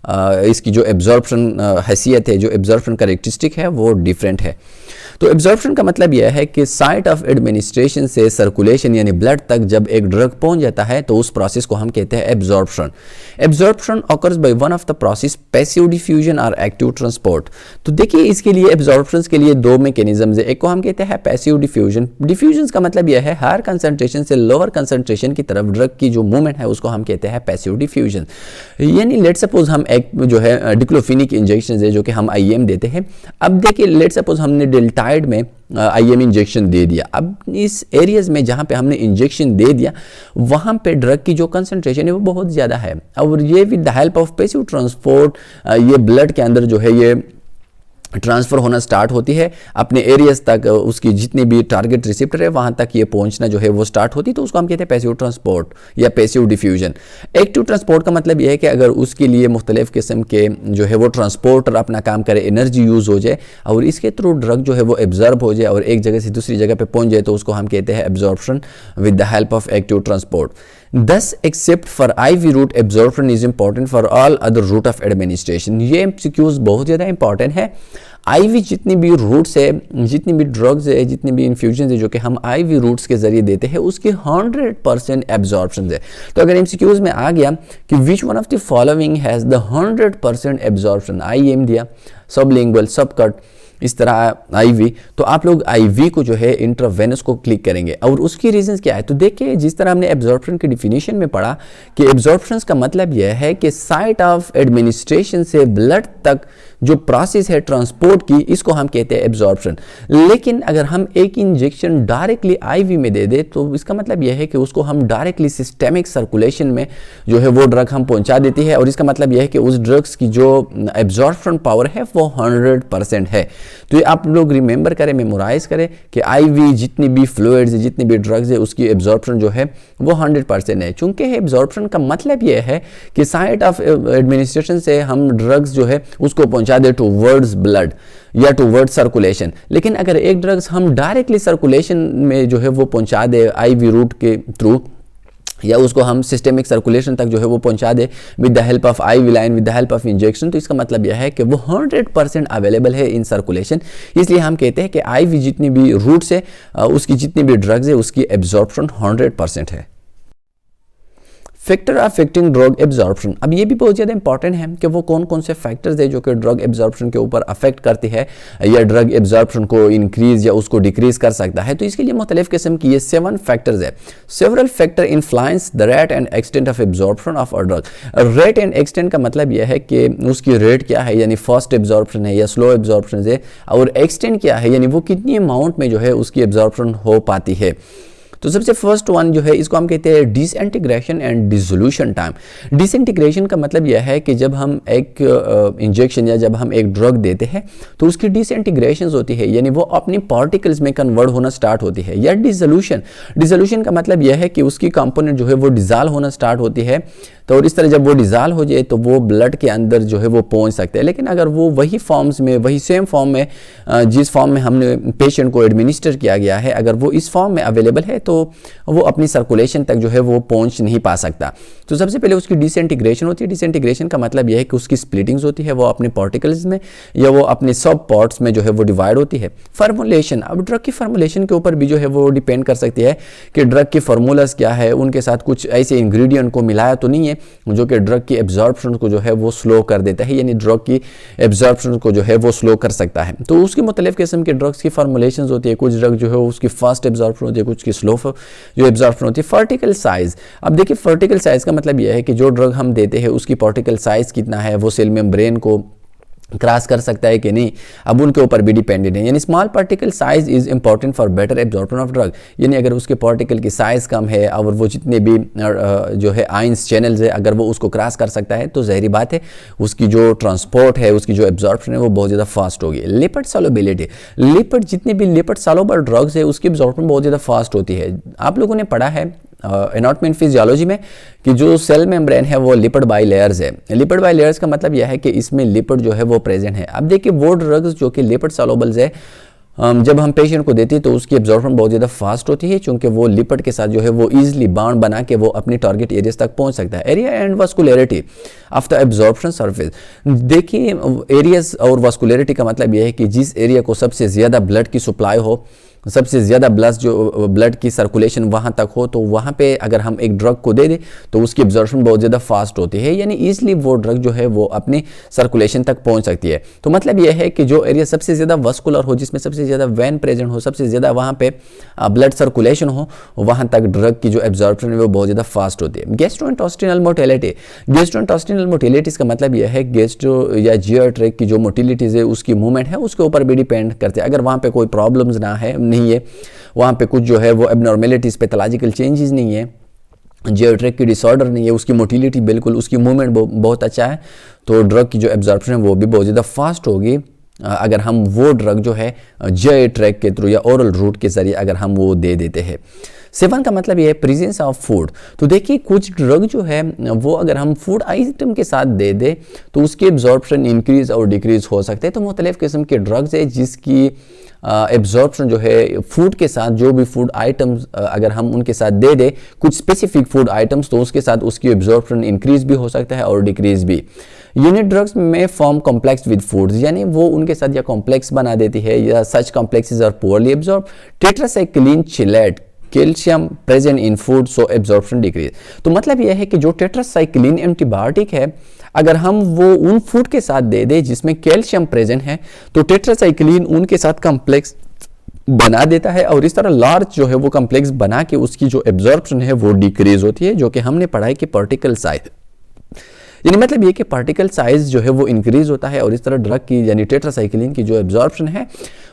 इसकी जो एब्जॉर्प्शन हैसियत है, जो एब्जॉर्प्शन कैरेक्टरिस्टिक है वो डिफरेंट है। तो एब्जॉर्प्शन का मतलब यह है कि साइट ऑफ एडमिनिस्ट्रेशन से सर्कुलेशन यानी ब्लड तक जब एक ड्रग पहुंच जाता है तो उस प्रोसेस को हम कहते हैं absorption. Absorption occurs by one of the process passive diffusion और एक्टिव ट्रांसपोर्ट। तो देखिए इसके लिए एब्जॉर्प्शन के लिए दो मैकेनिज्म्स है, एक को हम कहते हैं पैसिव डिफ्यूजन। डिफ्यूजन का मतलब यह है हायर कंसंट्रेशन से लोअर कंसंट्रेशन की तरफ ड्रग की जो मूवमेंट है उसको हम कहते हैं पैसिव डिफ्यूजन। यानी लेट सपोज हम एक जो है डिक्लोफिनिक इंजेक्शन है जो कि हम आईएम देते हैं। अब देखिए लेट सपोज हमने डेल्टाइड में आईएम इंजेक्शन दे दिया। अब इस एरियाज में जहां पे हमने इंजेक्शन दे दिया वहां पे ड्रग की जो कंसंट्रेशन है वो बहुत ज़्यादा है और ये with the help of passive transport ये ब्लड के अंदर जो है ये ट्रांसफ़र होना स्टार्ट होती है अपने एरियाज तक, उसकी जितनी भी टारगेट रिसेप्टर है वहाँ तक ये पहुँचना जो है वो स्टार्ट होती है, तो उसको हम कहते हैं पैसिव ट्रांसपोर्ट या पैसिव डिफ्यूजन। एक्टिव ट्रांसपोर्ट का मतलब यह है कि अगर उसके लिए मुख्तलिफ किस्म के जो है वो ट्रांसपोर्टर अपना काम करे, एनर्जी यूज़ हो जाए और इसके थ्रू ड्रग जो है वो एब्जॉर्ब हो जाए और एक जगह से दूसरी जगह पर पहुँच जाए, तो उसको हम कहते हैं absorption with the help of active transport. Thus, except for IV route, absorption is important for all other route of administration। ये MCQs बहुत ज़्यादा इंपॉर्टेंट है। IV जितनी भी रूट्स है, जितनी भी ड्रग्स है, जितनी भी इन्फ्यूजन है जो कि हम IV रूट्स के जरिए देते हैं उसकी 100% एब्जॉर्प्शन है। तो अगर MCQs में आ गया कि which one of the following has the 100% absorption, IM दिया, सबलिंगुअल, सबकट, इस तरह आईवी, तो आप लोग आईवी को जो है इंट्रावेनस को क्लिक करेंगे और उसकी रीजंस क्या है। तो देखिए जिस तरह हमने एब्जॉर्प्शन की डिफिनीशन में पढ़ा कि एब्जॉर्प्शन का मतलब यह है कि साइट ऑफ एडमिनिस्ट्रेशन से ब्लड तक जो प्रोसेस है ट्रांसपोर्ट की, इसको हम कहते हैं एब्जॉर्प्शन। लेकिन अगर हम एक इंजेक्शन डायरेक्टली आईवी में दे दे तो इसका मतलब यह है कि उसको हम डायरेक्टली सिस्टेमिक सर्कुलेशन में जो है वो ड्रग हम पहुंचा देती है और इसका मतलब यह है कि उस ड्रग्स की जो एब्जॉर्प्शन पावर है वो 100% है। तो ये आप लोग रिमेंबर करें, मेमोराइज करें कि आईवी जितनी भी फ्लूइड्स जितनी भी ड्रग्स है उसकी एब्जॉर्प्शन जो है वो 100% है। चूंकि एब्जॉर्प्शन का मतलब यह है कि साइट ऑफ एडमिनिस्ट्रेशन से हम ड्रग्स जो है उसको पहुंचा दे टूवर्ड्स ब्लड या टूवर्ड्स सर्कुलेशन। लेकिन अगर एक ड्रग्स हम डायरेक्टली सर्कुलेशन में जो है वो पहुंचा दे आईवी रूट के थ्रू या उसको हम सिस्टेमिक सर्कुलेशन तक जो है वो पहुंचा दे with the help of IV line, with the help of injection, तो इसका मतलब यह है कि वो 100% अवेलेबल है इन सर्कुलेशन। इसलिए हम कहते हैं कि आईवी जितनी भी रूट्स है उसकी जितनी भी ड्रग्स है उसकी एब्जॉर्प्शन 100% है। फैक्टर अफेक्टिंग ड्रग एब्जॉर्प्शन, अब ये भी बहुत ज़्यादा इंपॉर्टेंट है कि वो कौन कौन से फैक्टर्स है जो कि ड्रग एब्जॉर्प्शन के ऊपर अफेक्ट करती है या ड्रग एब्जॉर्प्शन को इंक्रीज या उसको डिक्रीज कर सकता है। तो इसके लिए मुख्तलिफ किस्म की ये 7 फैक्टर्स है। Several factor influence the rate and extent of absorption of a drug. Rate and extent का मतलब यह है कि उसकी रेट क्या है, यानी फास्ट एब्जॉर्प्शन है या स्लो एब्जॉर्प्शन है, और एक्सटेंट क्या है यानी वो कितनी अमाउंट में जो है उसकी एब्जॉर्प्शन हो पाती है। तो सबसे फर्स्ट वन जो है इसको हम कहते हैं disintegration and dissolution time. Disintegration का मतलब यह है कि जब हम एक इंजेक्शन या जब हम एक ड्रग देते हैं तो उसकी डिसइंटीग्रेशन होती है, यानी वो अपनी पार्टिकल्स में कन्वर्ट होना स्टार्ट होती है। या डिसोल्यूशन का मतलब यह है कि उसकी कंपोनेंट जो है वो डिजॉल्व होना स्टार्ट होती है। तो और इस तरह जब वो डिजॉल्व हो जाए तो वो ब्लड के अंदर जो है वो पहुंच सकते हैं। लेकिन अगर वो वही फॉर्म्स में, वही सेम फॉर्म में, जिस फॉर्म में हमने पेशेंट को एडमिनिस्टर किया गया है, अगर वो इस फॉर्म में अवेलेबल है तो वो अपनी सर्कुलेशन तक जो है वो पहुंच नहीं पा सकता। तो सबसे पहले उसकी डिसइंटीग्रेशन होती है। डिसइंटीग्रेशन का मतलब यह है कि उसकी स्प्लिटिंग्स होती है, वो अपने पार्टिकल्स में या वो अपने सब पार्ट्स में जो है वो डिवाइड होती है। फार्मूलेशन, अब ड्रग की फार्मूलेशन के ऊपर भी जो है वो डिपेंड कर सकती है कि ड्रग की फार्मूलाज क्या है, उनके साथ कुछ ऐसे इंग्रेडिएंट को मिलाया तो नहीं है जो कि ड्रग की एब्जॉर्प्शन को जो है वो स्लो कर देता है, यानी ड्रग की एब्जॉर्प्शन को जो है वो स्लो कर सकता है। तो उसकी मुख्तलिफ किस्म की ड्रग्स की फार्मूलेशन होती है। कुछ ड्रग जो है उसकी फास्ट एब्जॉर्प्शन होती है, कुछ की स्लो जो एब्जॉर्प्शन होती है। पार्टिकल साइज, अब देखिए पार्टिकल साइज का मतलब यह है कि जो ड्रग हम देते हैं उसकी पार्टिकल साइज कितना है, वो सेल मेम्ब्रेन को क्रॉस कर सकता है कि नहीं, अब उनके ऊपर भी डिपेंडेंट है। यानी small particle size is important for better absorption of drug, यानी अगर उसके पार्टिकल की साइज कम है और वो जितने भी जो है आयंस चैनल्स है अगर वो उसको क्रॉस कर सकता है तो ज़ाहिर बात है उसकी जो ट्रांसपोर्ट है, उसकी जो एब्जॉर्प्शन है वो बहुत ज़्यादा फास्ट होगी। लिपिड सॉल्युबिलिटी, लिपिड जितनी भी लिपिड सॉल्युबल ड्रग्स है उसकी एब्जॉर्प्शन बहुत ज़्यादा फास्ट होती है। आप लोगों ने पढ़ा है एनाटॉमी एंड फिजियोलॉजी में कि जो सेल मेम्ब्रेन है वो लिपिड बाइलेयर्स है। लिपिड बाइलेयर्स का मतलब यह है कि इसमें लिपिड जो है वो प्रेजेंट है। अब देखिए वो ड्रग्स जो कि लिपिड सॉल्युबल्स है जब हम पेशेंट को देते हैं तो उसकी एब्जॉर्प्शन बहुत ज़्यादा फास्ट होती है, क्योंकि वो लिपिड के साथ जो है वो ईजिली बाउंड बना के वो अपनी टारगेट एरियाज तक पहुंच सकता है। Area and vascularity of the absorption surface, देखिए एरियाज और वास्कुलरिटी का मतलब यह है कि जिस एरिया को सबसे ज़्यादा ब्लड की सप्लाई हो, सबसे ज़्यादा ब्लड की सर्कुलेशन वहाँ तक हो, तो वहाँ पे अगर हम एक ड्रग को दे दें तो उसकी एब्जॉर्प्शन बहुत ज़्यादा फास्ट होती है, यानी ईजिली वो ड्रग जो है वो अपनी सर्कुलेशन तक पहुँच सकती है। तो मतलब यह है कि जो एरिया सबसे ज़्यादा वस्कुलर हो, जिसमें सबसे ज़्यादा वेन प्रेजेंट हो, सबसे ज़्यादा वहाँ पे ब्लड सर्कुलेशन हो, वहाँ तक ड्रग की जो एब्जॉर्प्शन है वो बहुत ज़्यादा फास्ट होती है। गैस्ट्रोइंटेस्टिनल मोटिलिटी, गैस्ट्रोइंटेस्टिनल मोटिलिटीज़ का मतलब यह है गैस्ट्रो या जीआई ट्रैक्ट की जो मोटिलिटीज़ है उसकी मूवमेंट है उसके ऊपर भी डिपेंड करते हैं। अगर वहाँ पे कोई प्रॉब्लम्स ना है, नहीं है, वहाँ पे कुछ जो है वो एबनॉर्मेलिटीज़, पैथोलॉजिकल चेंजेस नहीं है, जीआई ट्रैक्ट की डिसऑर्डर नहीं है, उसकी मोटिलिटी बिल्कुल, उसकी मूवमेंट बहुत अच्छा है, तो ड्रग की जो एब्जॉर्प्शन है वो भी बहुत ज़्यादा फास्ट होगी अगर हम वो ड्रग जो है जीआई ट्रैक्ट के थ्रू या ओरल रूट के ज़रिए अगर हम वो दे देते हैं। 7 का मतलब ये है प्रेजेंस ऑफ फूड। तो देखिए कुछ ड्रग जो है वो अगर हम फूड आइटम के साथ दे दे तो उसकी एब्जॉर्प्शन इंक्रीज और डिक्रीज हो सकते हैं। तो मुख्तलिफ किस्म के ड्रग्स है जिसकी एब्जॉर्प्शन जो है फूड के साथ, जो भी फूड आइटम्स अगर हम उनके साथ दे दे कुछ स्पेसिफिक फूड आइटम्स, तो उसके साथ उसकी एब्जॉर्प्शन इंक्रीज भी हो सकता है और डिक्रीज भी। यूनिट ड्रग्स में फॉर्म कॉम्प्लेक्स विद फूड्स, यानी वो उनके साथ या कॉम्प्लेक्स बना देती है या such complexes are poorly absorb. Tetracycline chelate, calcium present in food so absorption decrease. तो मतलब यह है कि जो टेट्रासाइक्लिन एंटीबायोटिक है अगर हम वो उन फूड के साथ दे दे जिसमें कैल्शियम प्रेजेंट है तो टेट्रासाइक्लिन उनके साथ कॉम्प्लेक्स बना देता है और इस तरह लार्ज जो है वो कॉम्प्लेक्स बना के उसकी जो एब्जॉर्प्शन है वो डिक्रीज होती है, जो कि हमने पढ़ा है कि पार्टिकल साइज, यानी मतलब ये कि पार्टिकल साइज जो है वो इंक्रीज होता है और इस तरह ड्रग की यानी टेट्रासाइक्लिन की जो एब्जॉर्प्शन है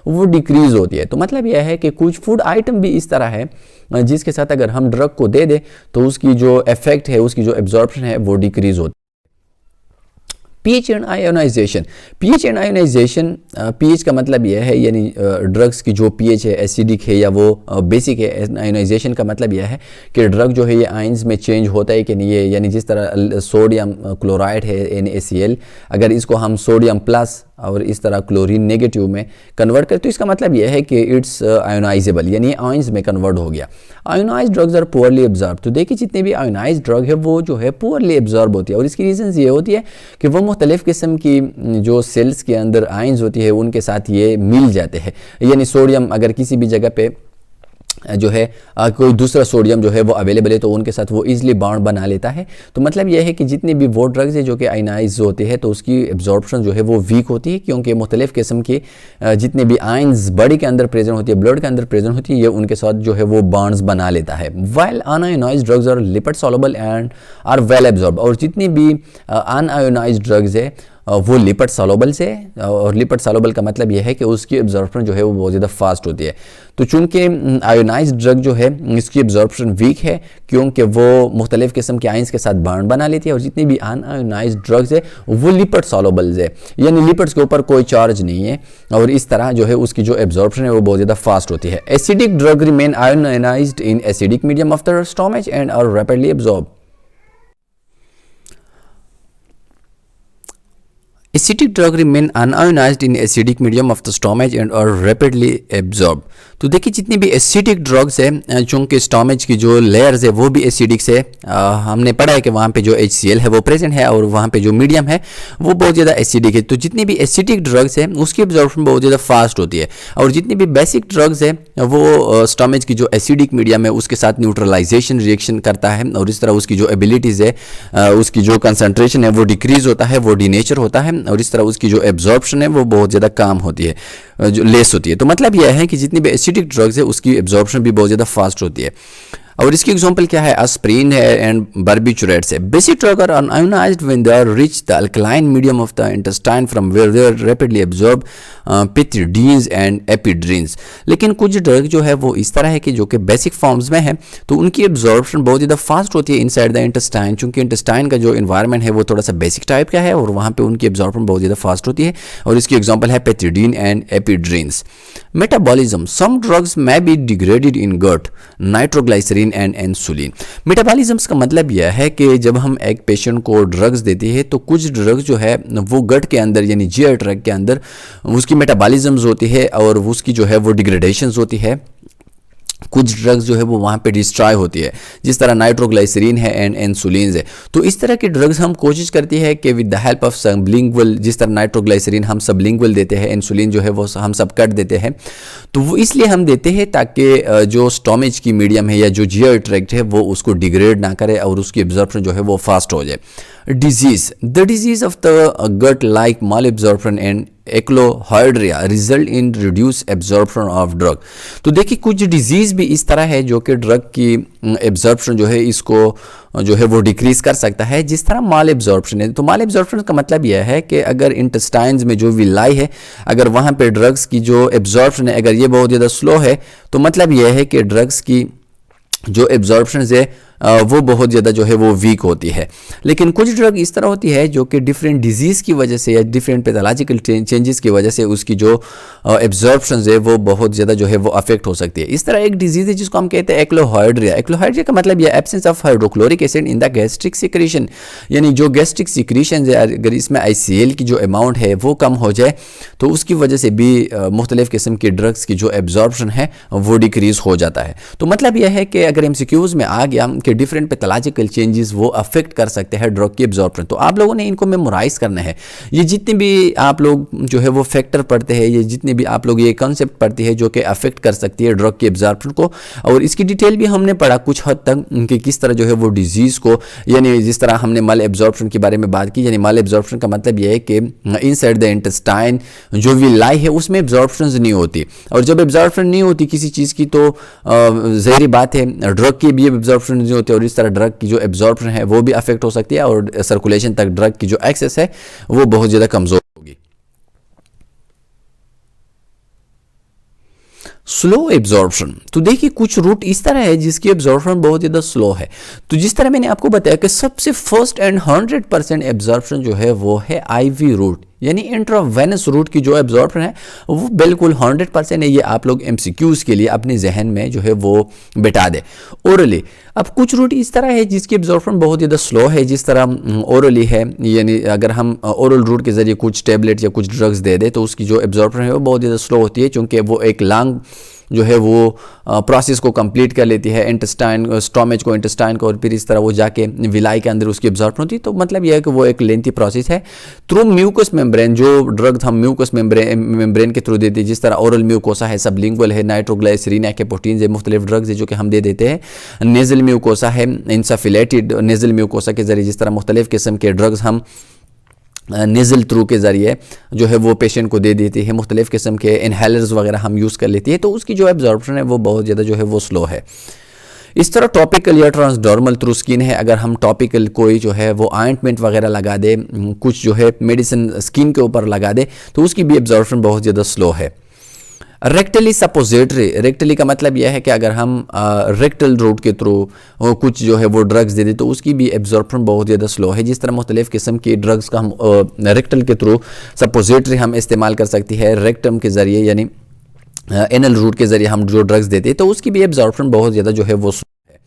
वो डिक्रीज होती है। तो मतलब यह है कि कुछ फूड आइटम भी इस तरह है जिसके साथ अगर हम ड्रग को दे दें तो उसकी जो इफेक्ट है, उसकी जो एब्जॉर्प्शन है वो डिक्रीज होती है। PH and ionization, pH and ionization, pH का मतलब यह है यानी ड्रग्स की जो पीएच है एसिडिक है या वो बेसिक है। आयोनाइजेशन का मतलब यह है कि ड्रग जो है ये आयंस में चेंज होता है कि नहीं है, यानी जिस तरह सोडियम क्लोराइड है NaCl, अगर इसको हम सोडियम प्लस और इस तरह क्लोरीन नेगेटिव में कन्वर्ट करें तो इसका मतलब यह है कि इट्स आयोनाइजेबल, यानी आयंस में कन्वर्ट हो गया। Ionize drugs are poorly absorb, तो देखिए जितने भी आयोनाइज ड्रग है वो जो है पुअरली एब्जॉर्ब होती है और इसकी रीजन ये होती है कि वो मुख्तलिफ किस्म की जो सेल्स के अंदर आयंस होती है उनके साथ ये मिल जाते हैं, यानी सोडियम अगर किसी भी जगह पे जो है कोई दूसरा सोडियम जो है वो अवेलेबल है तो उनके साथ वो इजीली बॉन्ड बना लेता है। तो मतलब यह है कि जितने भी वो ड्रग्स है जो कि आयनाइज होते हैं तो उसकी एब्जॉर्प्शन जो है वो वीक होती है, क्योंकि मुख्तलिफ किस्म के जितने भी आयंस बॉडी के अंदर प्रेजेंट होती है, ब्लड के अंदर प्रेजेंट होती है, ये उनके साथ जो है वो बॉन्ड्स बना लेता है। While unionized drugs are lipid soluble and are well absorb, और जितनी भी अनआयोनाइज्ड ड्रग्स है वो लिपिड सॉल्युबल से, और लिपिड सॉल्युबल का मतलब यह है कि उसकी एब्जॉर्प्शन जो है वो बहुत ज़्यादा फास्ट होती है। तो चूंकि आयोनाइज्ड ड्रग जो है इसकी एब्जॉर्प्शन वीक है क्योंकि वो मुख्तलिफ किस्म के आयंस के साथ बॉन्ड बना लेती है, और जितनी भी अनआयोनाइज्ड ड्रग्स है वो लिपिड सॉल्युबल्स है, यानी लिपिड्स के ऊपर कोई चार्ज नहीं है, और इस तरह जो है उसकी जो एब्जॉर्प्शन है वो बहुत ज़्यादा फास्ट होती है। Acidic drug remain ionized in acidic medium of the stomach and are rapidly absorb. Acidic drug remain unionized in acidic medium of the stomach and are rapidly absorbed। तो देखिए जितनी भी एसिडिक ड्रग्स है चूँकि stomach की जो layers है वो भी एसिडिक से, हमने पढ़ा है कि वहाँ पे जो HCl है वो प्रेजेंट है और वहाँ पे जो मीडियम है वो बहुत ज़्यादा एसिडिक है। तो जितनी भी एसिडिक ड्रग्स है उसकी एब्जॉर्प्शन बहुत ज़्यादा फास्ट होती है, और जितनी भी बेसिक ड्रग्स है वो स्टोमच की जो एसिडिक मीडियम है उसके साथ न्यूट्रलाइजेशन रिएक्शन करता है, और इस तरह उसकी जो एबिलिटीज़ है उसकी जो कंसनट्रेशन है वो डिक्रीज होता है, वो डीनेचर होता है, और इस तरह उसकी जो एब्जॉर्प्शन है वो बहुत ज़्यादा कम होती है, जो लेस होती है। तो मतलब यह है कि जितनी भी एसिडिक ड्रग्स है उसकी एब्जॉर्प्शन भी बहुत ज़्यादा फास्ट होती है। और इसकी एग्जांपल क्या है, एस्प्रिन है एंड बार्बिटूरेट्स है। Basic drug are unionized when they are reach the alkaline medium of the intestine from where they are rapidly absorb pethidines and ephedrines. लेकिन कुछ ड्रग जो है वो इस तरह है कि जो कि बेसिक फॉर्म्स में है तो उनकी एब्जॉर्प्शन बहुत ज़्यादा फास्ट होती है इनसाइड द इंटेस्टाइन, चूँकि इंटेस्टाइन का जो इन्वायरमेंट है वो थोड़ा सा बेसिक टाइप का है और वहाँ पे उनकी एब्जॉर्प्शन बहुत ज़्यादा फास्ट होती है, और इसकी एग्जाम्पल है pethidine and ephedrines. Metabolism, some drugs may be degraded in gut, nitroglycerine and insulin. Metabolism का मतलब यह है कि जब हम एक पेशेंट को ड्रग्स देते हैं तो कुछ ड्रग्स जो है वो गट के अंदर यानी जीआई ट्रैक्ट के अंदर उसकी मेटाबॉलिज्म्स होती है और उसकी जो है वो डिग्रेडेशंस होती है, कुछ ड्रग्स जो है वो वहाँ पे डिस्ट्रॉय होती है, जिस तरह नाइट्रोग्लाइसरीन है एंड इंसुलिन है। तो इस तरह के ड्रग्स हम कोशिश करती है कि with the help of sublingual, जिस तरह नाइट्रोग्लाइसरीन हम सबलिंगुअल देते हैं, इंसुलिन जो है वो हम सब कट देते हैं, तो वो इसलिए हम देते हैं ताकि जो स्टोमेज की मीडियम है या जो जीआई ट्रैक्ट है वो उसको डिग्रेड ना करे और उसकी एब्जॉर्प्शन जो है वो फास्ट हो जाए। Disease, the disease of the gut like malabsorption and achlorhydria result in reduce absorption of drug. तो देखिए कुछ डिजीज भी इस तरह है जो कि ड्रग की एब्जॉर्प्शन जो है इसको जो है वो डिक्रीज कर सकता है, जिस तरह माल एब्जॉर्प्शन है। तो माल एब्जॉर्प्शन का मतलब यह है कि अगर इंटेस्टाइन्स में जो विलाई है, अगर वहाँ पे ड्रग्स की जो एब्जॉर्प्शन है अगर ये बहुत ज़्यादा स्लो है, तो मतलब यह है कि ड्रग्स की जो एब्जॉर्प्शन है वो बहुत ज़्यादा जो है वो वीक होती है। लेकिन कुछ ड्रग इस तरह होती है जो कि डिफरेंट डिजीज़ की वजह से या डिफरेंट पैथोलॉजिकल चेंजेस की वजह से उसकी जो एब्जॉर्प्शन है वो बहुत ज़्यादा जो है वो अफेक्ट हो सकती है। इस तरह एक डिजीज़ है जिसको हम कहते हैं एक्लोहाइड्रिया। एक्लोहाइड्रिया का मतलब यह absence of hydrochloric acid in the gastric secretion, यानी जो गैस्ट्रिक सिक्रीशन है अगर इसमें ICL की जो अमाउंट है वो कम हो जाए तो उसकी वजह से भी मुख्तलिफ़ किस्म के ड्रग्स की जो एब्जॉर्प्शन है वो डिक्रीज़ हो जाता है। तो मतलब यह है कि अगर MCQs में आ गया कि डिफरेंट पैथोलॉजिकल चेंजेस वो अफेक्ट कर सकते हैं ड्रग की एब्जॉर्प्शन, तो आप लोगों ने इनको मेमोराइज करना है। ये जितने भी आप लोग जो है वो फैक्टर पढ़ते हैं, ये जितने भी आप लोग ये कॉन्सेप्ट पढ़ते हैं जो कि अफेक्ट कर सकती है ड्रग की एब्जॉर्प्शन को, और इसकी डिटेल भी हमने पढ़ा कुछ हद तक कि किस तरह जो है वो डिजीज़ को, यानी जिस तरह हमने मल एब्जॉर्प्शन के बारे में बात की, यानी मल एब्जॉर्प्शन का मतलब यह है कि इनसाइड द इंटेस्टाइन जो विलाई है उसमें एब्जॉर्प्शन नहीं होती, और जब एब्जॉर्प्शन नहीं होती किसी चीज़ की तो ज़ाहिर बात है ड्रग की भी एब्जॉर्प्शन नहीं होती और इस तरह ड्रग की जो एब्जॉर्प्शन है वो भी अफेक्ट हो सकती है और सर्कुलेशन तक ड्रग की जो एक्सेस है वो बहुत ज़्यादा कमज़ोर होगी। स्लो एब्जॉर्प्शन, तो देखिए कुछ रूट इस तरह है जिसकी एब्जॉर्प्शन बहुत ज़्यादा स्लो है। तो जिस तरह मैंने आपको बताया कि सबसे फर्स्ट एंड 100% एब्जॉर्प्शन जो है वो है IV रूट, यानी इंट्रावेनस रूट की जो एब्जॉर्प्शन है वो बिल्कुल 100% है। ये आप लोग MCQs के लिए अपने जहन में जो है वो बिठा दे। ओरली, अब कुछ रूट इस तरह है जिसकी एब्जॉर्प्शन बहुत ज़्यादा स्लो है, जिस तरह ओरली है, यानी अगर हम ओरल रूट के ज़रिए कुछ टैबलेट या कुछ ड्रग्स दे दे तो उसकी जो एब्जॉर्प्शन है वो बहुत ज़्यादा स्लो होती है, क्योंकि वो एक लॉन्ग जो है वो प्रोसेस को कंप्लीट कर लेती है, इंटेस्टाइन स्टोमेज को, इंटेस्टाइन को, और फिर इस तरह वो जाके विलाई के अंदर उसकी एब्जॉर्प्शन होती है। तो मतलब यह है कि वो एक लेंथी प्रोसेस है। थ्रू म्यूकस मेम्ब्रेन, जो ड्रग हम म्यूकस मेम्ब्रेन के थ्रू देते हैं, जिस तरह ओरल म्यूकोसा है, सबलिंगुअल है, नाइट्रोग्लाइसरीन है, कैपोटीन है, मुख्तलिफ ड्रग्स है जो कि हम दे देते हैं। नेजल म्यूकोसा है, इंसाफिलेटेड नेजल म्यूकोसा के जरिए जिस तरह मुख्तलिफ किस्म के ड्रग्स हम नेज़ल थ्रू के ज़रिए जो है वो पेशेंट को दे देती है, मुख्तलिफ़ किस्म के इनहेलर्स वगैरह हम यूज़ कर लेती है, तो उसकी जो एब्जॉर्प्शन है वो बहुत ज़्यादा जो है वो स्लो है। इस तरह टॉपिकल या ट्रांसडर्मल थ्रू स्किन है, अगर हम टॉपिकल कोई जो है वो ऑइंटमेंट वगैरह लगा दे, कुछ जो है मेडिसिन स्किन के ऊपर लगा दे, तो उसकी भी एब्जॉर्प्शन बहुत ज़्यादा स्लो है। रेक्टली सपोजिटरी, रेक्टली का मतलब यह है कि अगर हम रेक्टल रूट के थ्रू कुछ जो है वो ड्रग्स दे दें तो उसकी भी एब्जॉर्प्शन बहुत ज़्यादा स्लो है। जिस तरह मुख्तलिफ़ किस्म की ड्रग्स का हम रेक्टल के थ्रू सपोजिटरी हम इस्तेमाल कर सकती है, रेक्टम के ज़रिए यानी एनल रूट के ज़रिए हम जो ड्रग्स देते हैं तो उसकी भी एब्जॉर्प्शन बहुत ज़्यादा जो है वो स्लो है।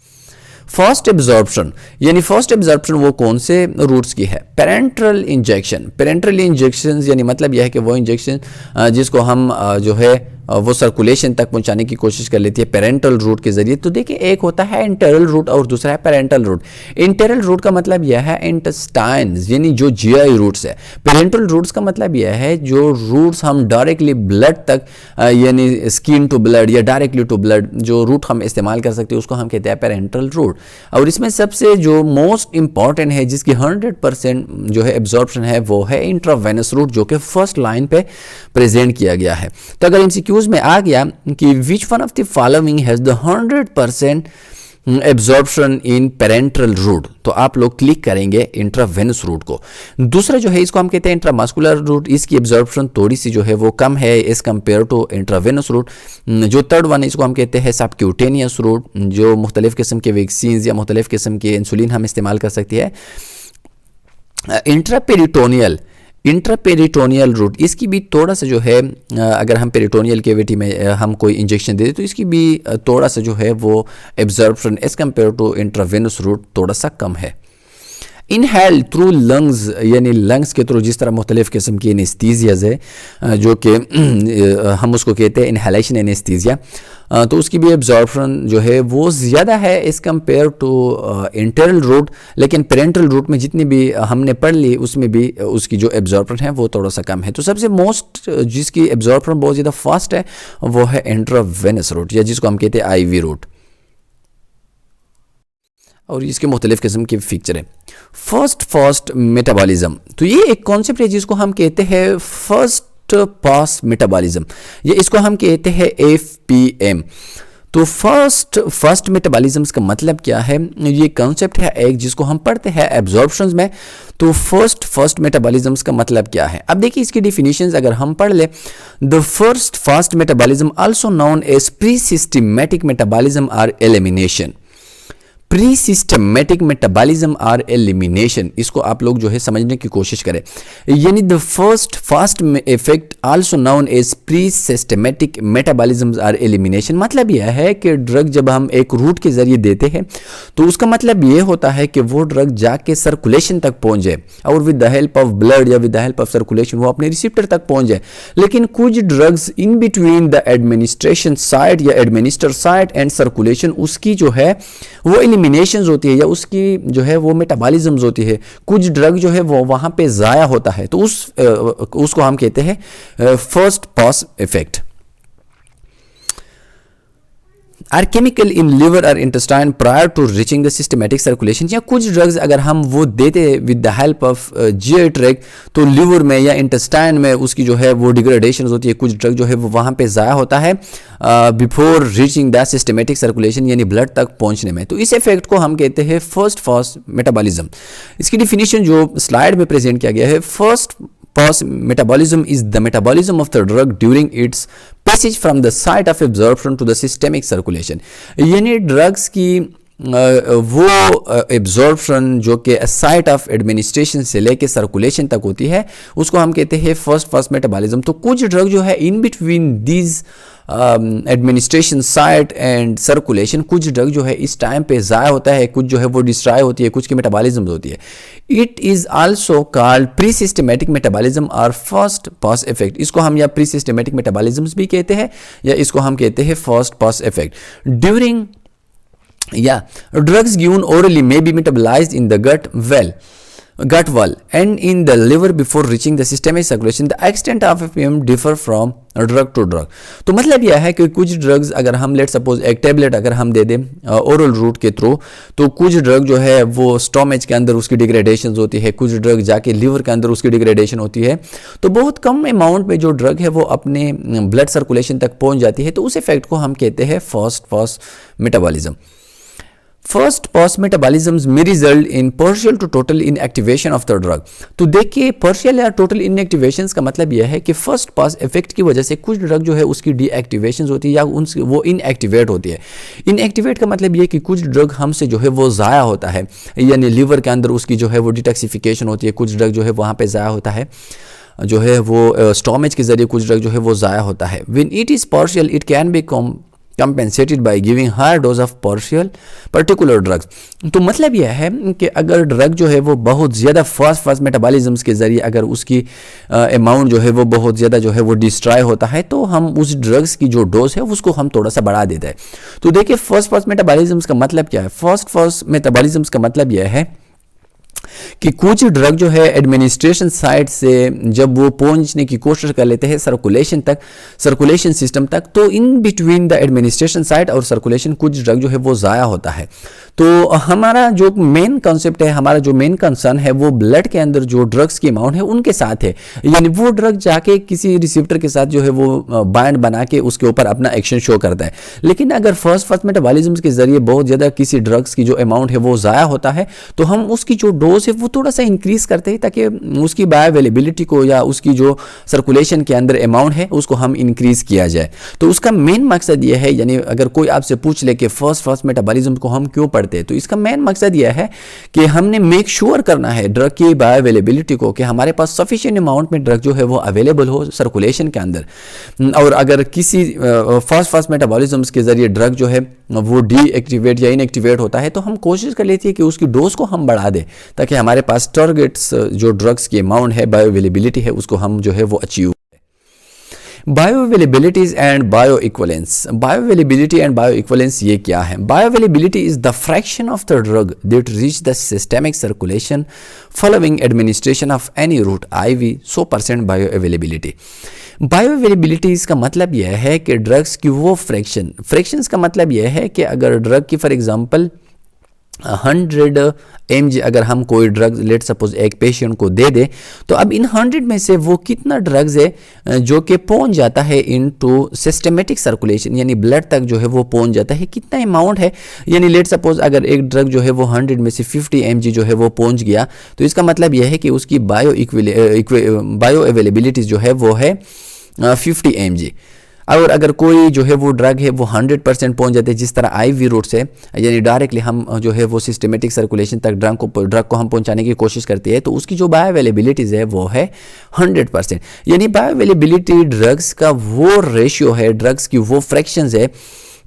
फर्स्ट एब्जॉर्प्शन, यानी फर्स्ट एब्जॉर्प्शन वो कौन से रूट्स की है? Parenteral injection. पेरेंट्रल इंजेक्शन यानी मतलब यह है कि वो इंजेक्शन जिसको हम जो है वो सर्कुलेशन तक पहुंचाने की कोशिश कर लेती है पेरेंटल रूट के जरिए। तो देखिए एक होता है इंटेरल रूट और दूसरा है पेरेंटल रूट। इंटेरल रूट का मतलब यह है इंटेस्टाइन्स यानी जो जीआई रूट्स है। पेरेंटल रूट्स का मतलब यह है जो रूट्स हम डायरेक्टली ब्लड तक यानी स्किन टू ब्लड या डायरेक्टली टू ब्लड जो रूट हम इस्तेमाल कर सकते हैं उसको हम कहते हैं पेरेंटल रूट। और इसमें सबसे जो मोस्ट इंपॉर्टेंट है जिसकी 100% जो है एब्जॉर्प्शन है वो है इंट्रावेनस रूट जो कि फर्स्ट लाइन पे प्रेजेंट किया गया है। तो अगर MCQs में आ गया कि which one of the following has the 100% absorption in parenteral route, तो आप लोग क्लिक करेंगे इंट्रावेनस रूट को। दूसरा जो है इसको हम कहते हैं इंट्रामस्कुलर रूट, इसकी एब्जॉर्प्शन थोड़ी सी जो है वो कम है as compare to intravenous route. जो थर्ड वन है इसको हम कहते हैं सबक्यूटेनियस रूट, जो मुख्तलिफ किस्म के वैक्सीन या मुख्तलिफ किस्म के इंसुलिन हम इस्तेमाल कर सकते हैं। इंट्रापेरिटोनियल, इंट्रापेरिटोनियल रूट, इसकी भी थोड़ा सा जो है अगर हम पेरिटोनियल कैविटी में हम कोई इंजेक्शन दे दें तो इसकी भी थोड़ा सा जो है वो absorption as compare to intravenous route थोड़ा सा कम है। इनहेल थ्रू लंग्स, यानी लंग्स के थ्रू जिस तरह मुख्तलिफ़ किस्म की एनेस्थीसियाज है जो कि हम उसको कहते हैं इनहेलेशन एनेस्थीसिया, तो उसकी भी एब्जॉर्प्शन जो है वो ज़्यादा है as compare to internal route, लेकिन पेरेंटल रूट में जितनी भी हमने पढ़ ली उसमें भी उसकी जो एब्जॉर्प्शन है वो थोड़ा सा कम है। तो सबसे मोस्ट जिसकी एब्जॉर्प्शन बहुत ज़्यादा फास्ट है वो है इंट्रावेनस रूट, या जिसको हम कहते हैं आईवी रूट, और इसके मुख्तलिफ़ किस्म के फीचर हैं। फर्स्ट मेटाबॉलिज्म, तो ये एक कॉन्सेप्ट है जिसको हम कहते हैं फर्स्ट पास मेटाबॉलिज्म, या इसको हम कहते हैं FPM। तो फर्स्ट मेटाबॉलिज्म्स का मतलब क्या है, ये कॉन्सेप्ट है एक जिसको हम पढ़ते हैं एब्जॉर्प्शंस में। तो फर्स्ट मेटाबॉलिज्म्स का मतलब क्या है, अब देखिए इसकी डिफिनीशंस अगर हम पढ़ ले, the first fast metabolism also known as pre systematic metabolism or elimination. Pre systematic metabolism or elimination, इसको आप लोग जो है समझने की कोशिश करें, यानी the first fast effect also known as pre systematic metabolism or elimination. मतलब यह है कि ड्रग जब हम एक रूट के जरिए देते हैं तो उसका मतलब ये होता है कि वो ड्रग जाके सर्कुलेशन तक पहुंच जाए और with the help of blood या with the help of circulation वो अपने रिसेप्टर तक पहुंच जाए। लेकिन कुछ drugs in between the administration site या एडमिनिस्टर साइट एंड सर्कुलेशन, उसकी जो है वो एलिमिनेशंस होती है या उसकी जो है वो मेटाबॉलिज्म्स होती है, कुछ ड्रग जो है वो वहां पे ज़ाया होता है, तो उसको हम कहते हैं first pass effect. Are chemical in liver और intestine prior to reaching the systematic circulation, या कुछ ड्रग्स अगर हम वो देते with the help of GI tract तो लिवर में या इंटेस्टाइन में उसकी जो है वो डिग्रेडेशन होती है, कुछ ड्रग जो है वो वहाँ पे ज़ाया होता है before reaching the systematic circulation, यानी ब्लड तक पहुँचने में। तो इस इफेक्ट को हम कहते हैं फर्स्ट फास्ट मेटाबॉलिज्म। इसकी डिफिनीशन जो स्लाइड में प्रेजेंट किया गया है, first pass metabolism is the metabolism of the drug during its passage from the site of absorption to the systemic circulation। यानी ड्रग्स की वो एब्जॉर्प्शन जो कि साइट ऑफ एडमिनिस्ट्रेशन से लेके सर्कुलेशन तक होती है उसको हम कहते हैं फर्स्ट मेटाबॉलिज्म। तो कुछ ड्रग जो है in between these administration site and circulation, कुछ ड्रग जो है इस टाइम पे ज़ाया होता है, कुछ जो है वो डिस्ट्रॉय होती है, कुछ की मेटाबॉलिज्म होती है। It is also called pre systematic metabolism और फर्स्ट पास इफेक्ट। इसको हम या प्री सिस्टमेटिक मेटाबॉलिज्म्स भी कहते हैं या इसको हम कहते हैं first pass effect. During drugs given orally may be metabolized in the gut wall and in the liver before reaching the systemic circulation. The extent of FPM differ from drug to drug। तो मतलब यह है कि कुछ drugs अगर हम let suppose एक tablet अगर हम दे दें ओरल रूट के थ्रू, तो कुछ ड्रग जो है वो स्टोमेज के अंदर उसकी डिग्रेडेशन होती है, कुछ ड्रग जाके लिवर के अंदर उसकी डिग्रेडेशन होती है। तो बहुत कम अमाउंट में जो ड्रग है वो अपने ब्लड सर्कुलेशन तक पहुंच जाती है, तो उस इफेक्ट को हम कहते हैं first pass metabolism. First pass metabolisms में result in partial two total inactivation of the drug. तो देखिए पार्शियल या टोटल इनएक्टिवेशन का मतलब यह है कि फर्स्ट पास इफेक्ट की वजह से कुछ ड्रग जो है उसकी डीएक्टिवेशन होती है या वो इनएक्टिवेट होती है। इनएक्टिवेट का मतलब यह कि कुछ ड्रग हमसे जो है वो ज़ाया होता है, यानी लिवर के अंदर उसकी जो है वो डिटॉक्सिफिकेशन होती है, कुछ ड्रग जो है वहाँ पर ज़ाया होता है, जो है वो स्टोमेज के जरिए कुछ ड्रग जो है वो ज़ाया होता है। When it is partial it can be compensated by giving higher dose of particular drugs। तो मतलब यह है कि अगर ड्रग जो है वो बहुत ज़्यादा फास्ट मेटाबॉलिज्म्स के ज़रिए अगर उसकी अमाउंट जो है वो बहुत ज़्यादा जो है वो डिस्ट्रॉय होता है तो हम उस ड्रग्स की जो डोज है उसको हम थोड़ा सा बढ़ा देते हैं। तो देखिए फर्स्ट मेटाबॉलिज्म्स का मतलब क्या है, फर्स्ट मेटाबॉलिज्म्स का मतलब यह है कि कुछ ड्रग जो है एडमिनिस्ट्रेशन साइट से जब वो पहुंचने की कोशिश कर लेते हैं सर्कुलेशन तक, सर्कुलेशन सिस्टम तक, तो इन बिटवीन द एडमिनिस्ट्रेशन साइट और सर्कुलेशन कुछ ड्रग जो है वो ज़ाया होता है। तो हमारा जो मेन कॉन्सेप्ट है, हमारा जो मेन कंसर्न है वो ब्लड के अंदर जो ड्रग्स की अमाउंट है उनके साथ है, यानी वो ड्रग जाके किसी रिसेप्टर के साथ जो है वो बाइंड बना के उसके ऊपर अपना एक्शन शो करता है। लेकिन अगर फर्स्ट मेटाबॉलिज्म के जरिए बहुत ज़्यादा किसी ड्रग्स की जो अमाउंट है वो ज़ाया होता है तो हम उसकी जो डोज है वो थोड़ा सा इंक्रीज़ करते हैं ताकि उसकी बायो अवेलेबिलिटी को या उसकी जो सर्कुलेशन के अंदर अमाउंट है उसको हम इंक्रीज़ किया जाए। तो उसका मेन मकसद ये है, यानी अगर कोई आपसे पूछ ले कि फर्स्ट मेटाबॉलिज्म को हम क्यों पढ़ते हैं, तो इसका मेन मकसद यह है कि हमने मेक श्योर करना है ड्रग की बायो अवेलेबिलिटी को, कि हमारे पास सफिशिएंट अमाउंट में ड्रग जो है वो अवेलेबल हो सर्कुलेशन के अंदर। और अगर किसी फर्स्ट मेटाबॉलिज्म्स के जरिए ड्रग जो है वो डीएक्टिवेट या इनएक्टिवेट होता है, तो हम कोशिश कर लेते हैं कि उसकी डोज को हम बढ़ा दें ताकि हमारे पास टारगेट्स जो ड्रग्स की अमाउंट है, बायो अवेलेबिलिटी है, उसको हम जो है वो achieve. Bioavailabilities and bioequivalence. Bioavailability and bioequivalence ये क्या है? Bioavailability is the fraction of the drug that reach the systemic circulation following administration of any route IV 100% bioavailability. Bioavailability इसका मतलब यह है कि ड्रग्स की वो फ्रैक्शंस का मतलब यह है कि अगर ड्रग की फॉर एग्जांपल 100 mg अगर हम कोई ड्रग लेट सपोज एक पेशेंट को दे दे, तो अब इन 100 में से वो कितना ड्रग्स है जो कि पहुंच जाता है इनटू सिस्टमेटिक सर्कुलेशन, यानी ब्लड तक जो है वो पहुंच जाता है, कितना अमाउंट है। यानी लेट सपोज अगर एक ड्रग जो है वो 100 में से 50 mg जो है वो पहुंच गया, तो इसका मतलब यह है कि उसकी बायो अवेलेबिलिटी जो है वो है 50 mg। और अगर कोई जो है वो ड्रग है वो 100% पहुंच जाते हैं, जिस तरह IV रूट से, यानी डायरेक्टली हम जो है वो सिस्टमेटिक सर्कुलेशन तक ड्रग को हम पहुंचाने की कोशिश करते हैं, तो उसकी जो बायो अवेलेबिलिटीज़ है वो है 100%। यानी बायो अवेलेबिलिटी ड्रग्स का वो रेशियो है, ड्रग्स की वो फ्रैक्शंस है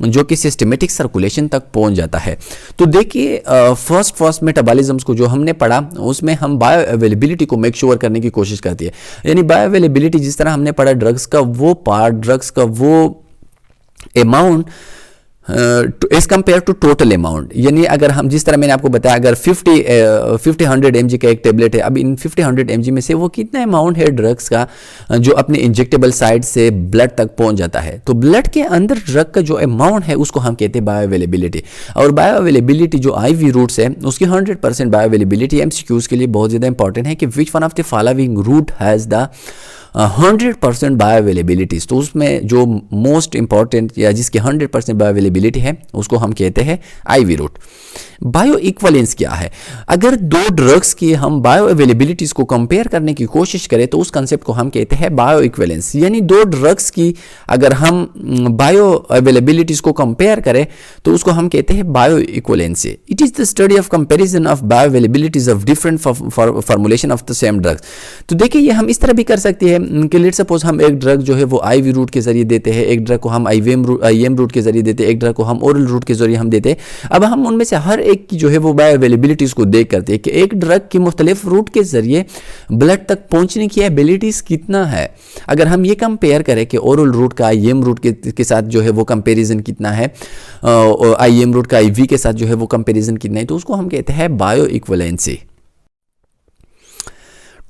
जो कि सिस्टमेटिक सर्कुलेशन तक पहुंच जाता है। तो देखिए फर्स्ट मेटाबॉलिज्म्स को जो हमने पढ़ा उसमें हम बायो अवेलेबिलिटी को मेक श्योर करने की कोशिश करती है। यानी बायो अवेलेबिलिटी जिस तरह हमने पढ़ा ड्रग्स का वो पार्ट, ड्रग्स का वो amount as compare to total amount. यानी अगर हम जिस तरह मैंने आपको बताया अगर 100 mg का एक टेबलेट है, अब इन 100 mg में से वो कितना अमाउंट है ड्रग्स का जो अपने इंजेक्टेबल साइड से ब्लड तक पहुंच जाता है, तो ब्लड के अंदर ड्रग का जो अमाउंट है उसको हम कहते हैं बायो अवेलेबिलिटी। और बायो अवेलेबिलिटी जो IV रूट्स है उसकी 100% बायो अवेलेबिलिटी MCQs के लिए बहुत ज़्यादा इंपॉर्टेंट है कि which one of the following route has the 100% bioavailabilities. तो उसमें जो मोस्ट इंपॉर्टेंट या जिसकी 100% बायो अवेलेबिलिटी है उसको हम कहते हैं IV रूट। बायो इक्वलेंस क्या है? अगर दो ड्रग्स की हम बायो अवेलेबिलिटीज को कंपेयर करने की कोशिश करें तो उस कंसेप्ट को हम कहते हैं बायो इक्वलेंस। यानी दो ड्रग्स की अगर हम बायो अवेलेबिलिटीज को कंपेयर करें तो उसको हम कहते हैं bioequivalency. It is the study of comparison of bioavailabilities of different formulation of the same drugs. तो देखिए ये हम इस तरह भी कर सकते हैं कि लेट सपोज हम एक ड्रग जो है वो IV रूट के जरिए देते हैं, एक ड्रग को हम IM रूट के जरिए देते हैं, एक ड्रग को हम ओरल रूट के जरिए हम देते हैं। अब हम उनमें से हर एक की जो है वो बायो अवेलेबिलिटीज को देख करते हैं कि एक ड्रग की मुख्तलिफ रूट के जरिए ब्लड तक पहुंचने की एबिलिटीज कितना है। अगर हम ये कंपेयर करें कि ओरल रूट का IM रूट के साथ जो है वो कंपेरिजन कितना है, IM रूट का IV के साथ जो है वो कंपेरिजन कितना है, तो उसको हम कहते हैं bio equivalency.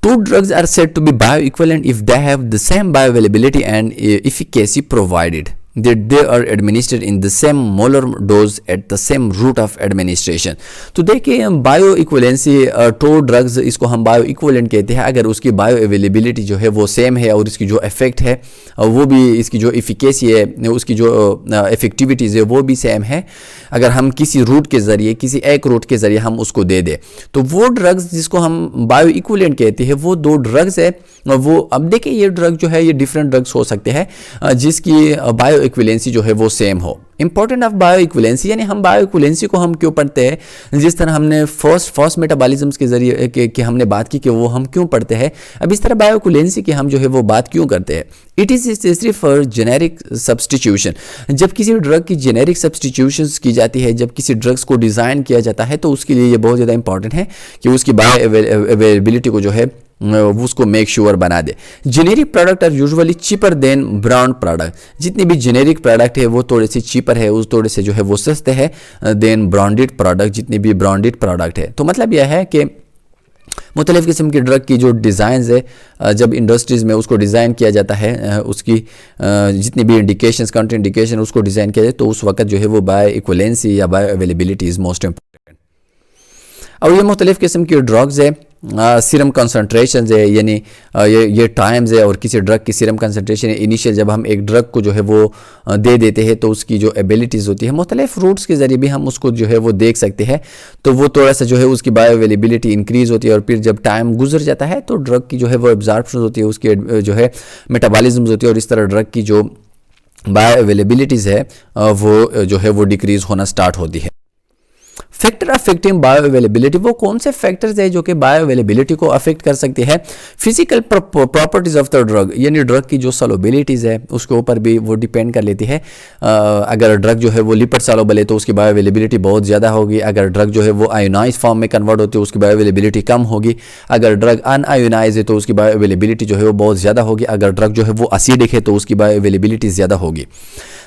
Two drugs are said to be bioequivalent if they have the same bioavailability and efficacy provided that they are administered in the same molar dose at the same route of administration। तो देखिए bio equivalency to drugs इसको हम bio equivalent कहते हैं अगर उसकी bio availability जो है वो सेम है और इसकी जो इफेक्ट है वो भी, इसकी जो इफिकेसी है, उसकी जो इफेक्टिविटीज़ है वो भी सेम है। अगर हम किसी रूट के ज़रिए, किसी एक रूट के ज़रिए हम उसको दे दें, तो वो ड्रग्स जिसको हम बायो इक्वलेंट कहते हैं वो दो ड्रग्स है वो। अब देखिए ये ड्रग जो है ये डिफरेंट ड्रग्स हो सकते हैं जिसकी बायो इक्विवेलेंसी जो है वो सेम हो। इंपॉर्टेंट ऑफ बायो इक्विवेलेंसी, यानी हम बायो इक्विवेलेंसी को हम क्यों पढ़ते हैं, जिस तरह हमने फर्स्ट मेटाबॉलिज्म्स के जरिए कि हमने बात की कि वो हम क्यों पढ़ते हैं, अब इस तरह बायो इक्विवेलेंसी की हम जो है वो बात क्यों करते हैं। It is necessary for generic substitution. जब किसी ड्रग की जेनेरिक सब्सटीट्यूशन की जाती है, जब किसी ड्रग्स को डिज़ाइन किया जाता है, तो उसके लिए ये बहुत ज़्यादा इंपॉर्टेंट है कि उसकी बायो अवेलेबिलिटी को जो है उसको मेक श्योर बना दे। Generic product are usually cheaper than brand product. जितने भी जेनेरिक प्रोडक्ट है वो थोड़े से चीपर है, उस थोड़े से जो है वो सस्ते हैं देन ब्रांडेड प्रोडक्ट, जितने भी ब्रांडेड प्रोडक्ट है। तो मतलब यह है कि मुख्तलिफ़ किस्म की ड्रग की जो डिज़ाइंस है, जब इंडस्ट्रीज़ में उसको डिज़ाइन किया जाता है, उसकी जितनी भी इंडिकेशंस, काउंटर इंडिकेशन उसको डिज़ाइन किया जाए, तो उस वक्त जो है वो बायो इक्विवेलेंसी या bio availability is most important. और ये मुख्तलिफ़ किस्म की ड्रग्स है सीरम कंसंट्रेशन है, यानी ये टाइम्स है, और किसी ड्रग की सीरम कंसंट्रेशन है इनिशियल जब हम एक ड्रग को जो है वो दे देते हैं तो उसकी जो एबिलिटीज़ होती है मुख्तलिफ रूट्स के ज़रिए भी हम उसको जो है वो देख सकते हैं, तो वो थोड़ा सा जो है उसकी बायो अवेलेबिलिटी इंक्रीज़ होती है, और फिर जब टाइम गुजर जाता है तो ड्रग की जो है वो एब्जॉर्प्शन होती है, उसकी जो है मेटाबॉलिज्म होती है, और इस तरह ड्रग की जो बायो अवेलेबिलिटीज़ है वो जो है वो डिक्रीज़ होना स्टार्ट होती है। फैक्टर अफेक्टिंग बायो अवेलेबिलिटी, वो कौन से फैक्टर्स है जो कि बायो अवेलेबिलिटी को अफेक्ट कर सकते हैं? Physical properties of the drug, यानी ड्रग की जो सॉल्युबिलिटीज़ है उसके ऊपर भी वो डिपेंड कर लेती है। अगर ड्रग जो है वो लिपिड सॉल्युबल है तो उसकी बायो अवेलेबिलिटी बहुत ज़्यादा होगी, अगर ड्रग जो है वो आयोनाइज फॉर्म में कन्वर्ट होती है उसकी बायो अवेलेबिलिटी कम होगी, अगर ड्रग अनआयोनाइज है तो उसकी बायो अवेलेबिलिटी जो है वो बहुत ज़्यादा होगी, अगर ड्रग जो है वो एसिडिक है तो उसकी बायो अवेलेबिलिटी ज़्यादा होगी।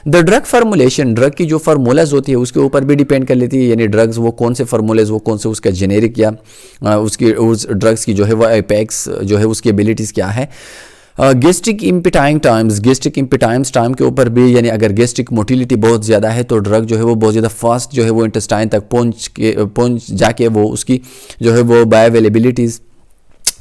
द ड्रग फार्मूलेशन, ड्रग की जो फार्मूलाज होती है उसके ऊपर भी डिपेंड कर लेती है, यानी ड्रग्स वो कौन से फार्मूलेज, वो कौन से उसका जेनेरिक या उस ड्रग्स की जो है वो एपेक्स जो है उसकी एबिलिटीज़ क्या है। गेस्ट्रिक इम्पिटाइंग टाइम्स, गेस्ट्रिक इम्पिटाइम्स टाइम के ऊपर भी, यानी अगर गेस्ट्रिक मोटिलिटी बहुत ज़्यादा है तो ड्रग जो है वो बहुत ज़्यादा फास्ट जो है वो इंटेस्टाइन तक पहुँच जाके वो उसकी जो है वो बायो अवेलेबिलिटीज़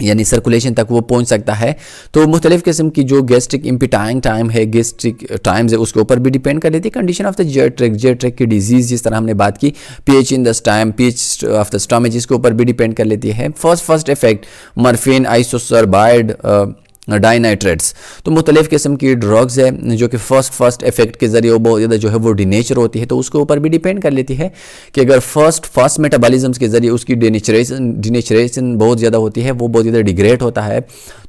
यानी सर्कुलेशन तक वो पहुंच सकता है। तो मुख्तलिफ किस्म की जो गेस्ट्रिक इम्पिटाइंग टाइम है, गेस्ट्रिक टाइम्स है, उसके ऊपर भी डिपेंड कर लेती है। कंडीशन ऑफ द जेट्रिक की डिजीज़, जिस तरह हमने बात की pH in the stomach, pH of the stomach, इसके ऊपर भी डिपेंड कर लेती है। फर्स्ट इफेक्ट मॉर्फिन, आइसोसरबाइड, डाइनाइट्रेट्स, तो मुख्तलिफ किस्म की ड्रग्स है जो कि फर्स्ट इफेक्ट के जरिए वो बहुत ज़्यादा जो है वो डिनेचर होती है, तो उसके ऊपर भी डिपेंड कर लेती है कि अगर फर्स्ट मेटाबॉलिज्म्स के जरिए उसकी डिनेचरेशन बहुत ज़्यादा होती है, वो बहुत ज़्यादा डिग्रेड होता है,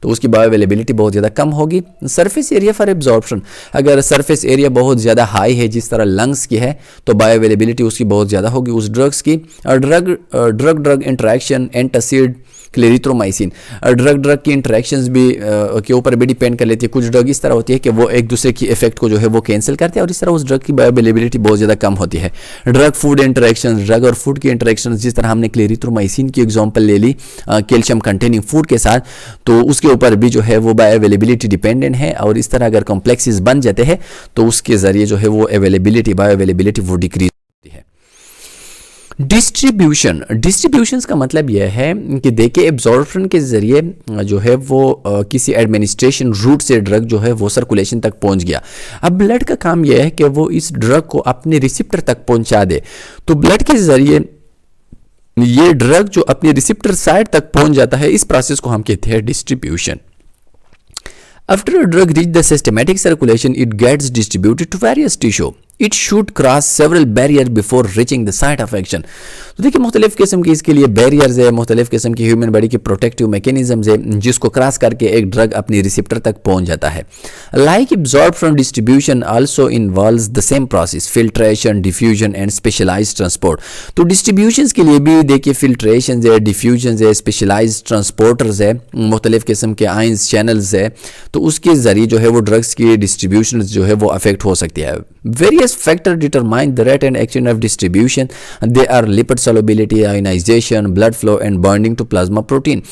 तो उसकी बायो अवेलेबिलिटी बहुत ज़्यादा कम होगी। सरफेस एरिया फॉर एब्जॉर्प्शन, अगर सरफेस एरिया बहुत ज़्यादा हाई है जिस तरह लंग्स की है तो बायो अवेलेबिलिटी उसकी बहुत ज़्यादा होगी उस ड्रग्स की। Drug interaction, antacid, clarithromycin, drug की इंटरेक्शंस भी के ऊपर भी डिपेंड कर लेती है। कुछ ड्रग इस तरह होती है कि वो एक दूसरे की इफेक्ट को जो है वो कैंसिल करते हैं, और इस तरह उस ड्रग की बायो अवेलेबिलिटी बहुत ज़्यादा कम होती है। ड्रग फूड इंटरेक्शन, ड्रग और फूड की इंटरेक्शन, जिस तरह हमने क्लेरिथ्रोमाइसिन की एग्जांपल ले ली कैल्शियम कंटेनिंग फूड के साथ, तो उसके ऊपर भी जो है वो बायो अवेलेबिलिटी डिपेंडेंट है, और इस तरह अगर कॉम्प्लेक्सेस बन जाते हैं तो उसके ज़रिए जो है वो अवेलेबिलिटी, बायो अवेलेबिलिटी वो डिक्रीज होती है। डिस्ट्रीब्यूशन का मतलब यह है कि देखिए एब्जॉर्प्शन के ज़रिए जो है वो किसी एडमिनिस्ट्रेशन रूट से ड्रग जो है वो सर्कुलेशन तक पहुंच गया। अब ब्लड का काम यह है कि वो इस ड्रग को अपने रिसिप्टर तक पहुंचा दे, तो ब्लड के ज़रिए ये ड्रग जो अपने रिसिप्टर साइड तक पहुंच जाता है, इस प्रोसेस को हम कहते हैं distribution. After a drug reaches the systematic circulation, it gets distributed to various tissue. It should cross several barriers before reaching the site of action. तो देखिए मुख्तलिफ किस्म की इसके लिए बैरियर्स है, मुख्तलिफ किस्म की ह्यूमन बॉडी की प्रोटेक्टिव मैकेनिज्म्स है जिसको क्रॉस करके एक ड्रग अपनी रिसिप्टर तक पहुंच जाता है। Like absorption, distribution also involves the same process, filtration, diffusion and specialized transport. तो डिस्ट्रीब्यूशन के लिए भी देखिए फिल्ट्रेशन है, डिफ्यूजन है, स्पेशलाइज्ड ट्रांसपोर्टर्स है, मुख्तलिफ किस्म के आइंस चैनल्स है, तो उसके ज़रिए जो है वो ड्रग्स की डिस्ट्रीब्यूशन जो है वो अफेक्ट हो सकती है। Various factors determine the rate and action of distribution. They are lipid solubility, ionization, blood flow and binding to plasma protein.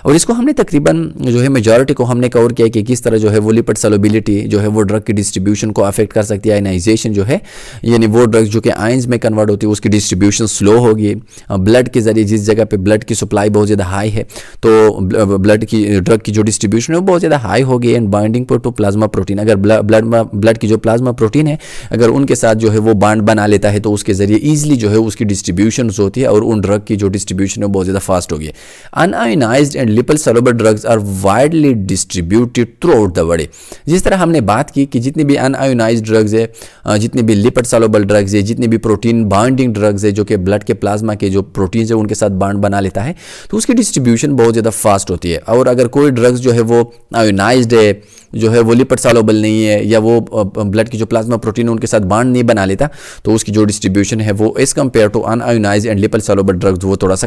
और इसको हमने तकरीबन जो है मेजॉरिटी को हमने कवर किया कि किस तरह जो है वो लिपिड सॉल्युबिलिटी जो है वो ड्रग की डिस्ट्रीब्यूशन को अफेक्ट कर सकती है। आयनाइजेशन जो है यानी वो ड्रग्स जो कि आयंस में कन्वर्ट होती है उसकी डिस्ट्रीब्यूशन स्लो होगी। ब्लड के जरिए जिस जगह पे ब्लड की सप्लाई बहुत ज़्यादा हाई है तो ब्लड की ड्रग की जो डिस्ट्रीब्यूशन है वो बहुत ज़्यादा हाई होगी। And binding to plasma protein, अगर ब्लड की जो प्लाज्मा प्रोटीन है अगर उनके साथ जो है वो बांड बना लेता है तो उसके ज़रिए ईजिली जो है उसकी डिस्ट्रीब्यूशन होती है और उन ड्रग की जो डिस्ट्रीब्यूशन है बहुत ज़्यादा फास्ट होगी। Unionized and lipid soluble drugs are widely distributed throughout the body. जिस तरह हमने बात की कि जितनी भी अनआयोनाइज्ड ड्रग्स है, जितनी भी लिपिड सॉल्युबल ड्रग्स है, जितनी भी प्रोटीन बाइंडिंग ड्रग्स है जो कि ब्लड के प्लाज्मा के जो प्रोटीन्स है उनके साथ बांड बना लेता है तो उसकी डिस्ट्रीब्यूशन बहुत ज़्यादा फास्ट होती है। और अगर कोई ड्रग्स जो है वो आयोनाइज्ड है, जो है वो लिपिड सॉल्युबल नहीं है या वो ब्लड की जो प्लाज्मा प्रोटीन है उनके साथ बांड नहीं बना लेता तो उसकी जो डिस्ट्रीब्यूशन है वो as compare to unionized and lipid soluble drugs वो थोड़ा सा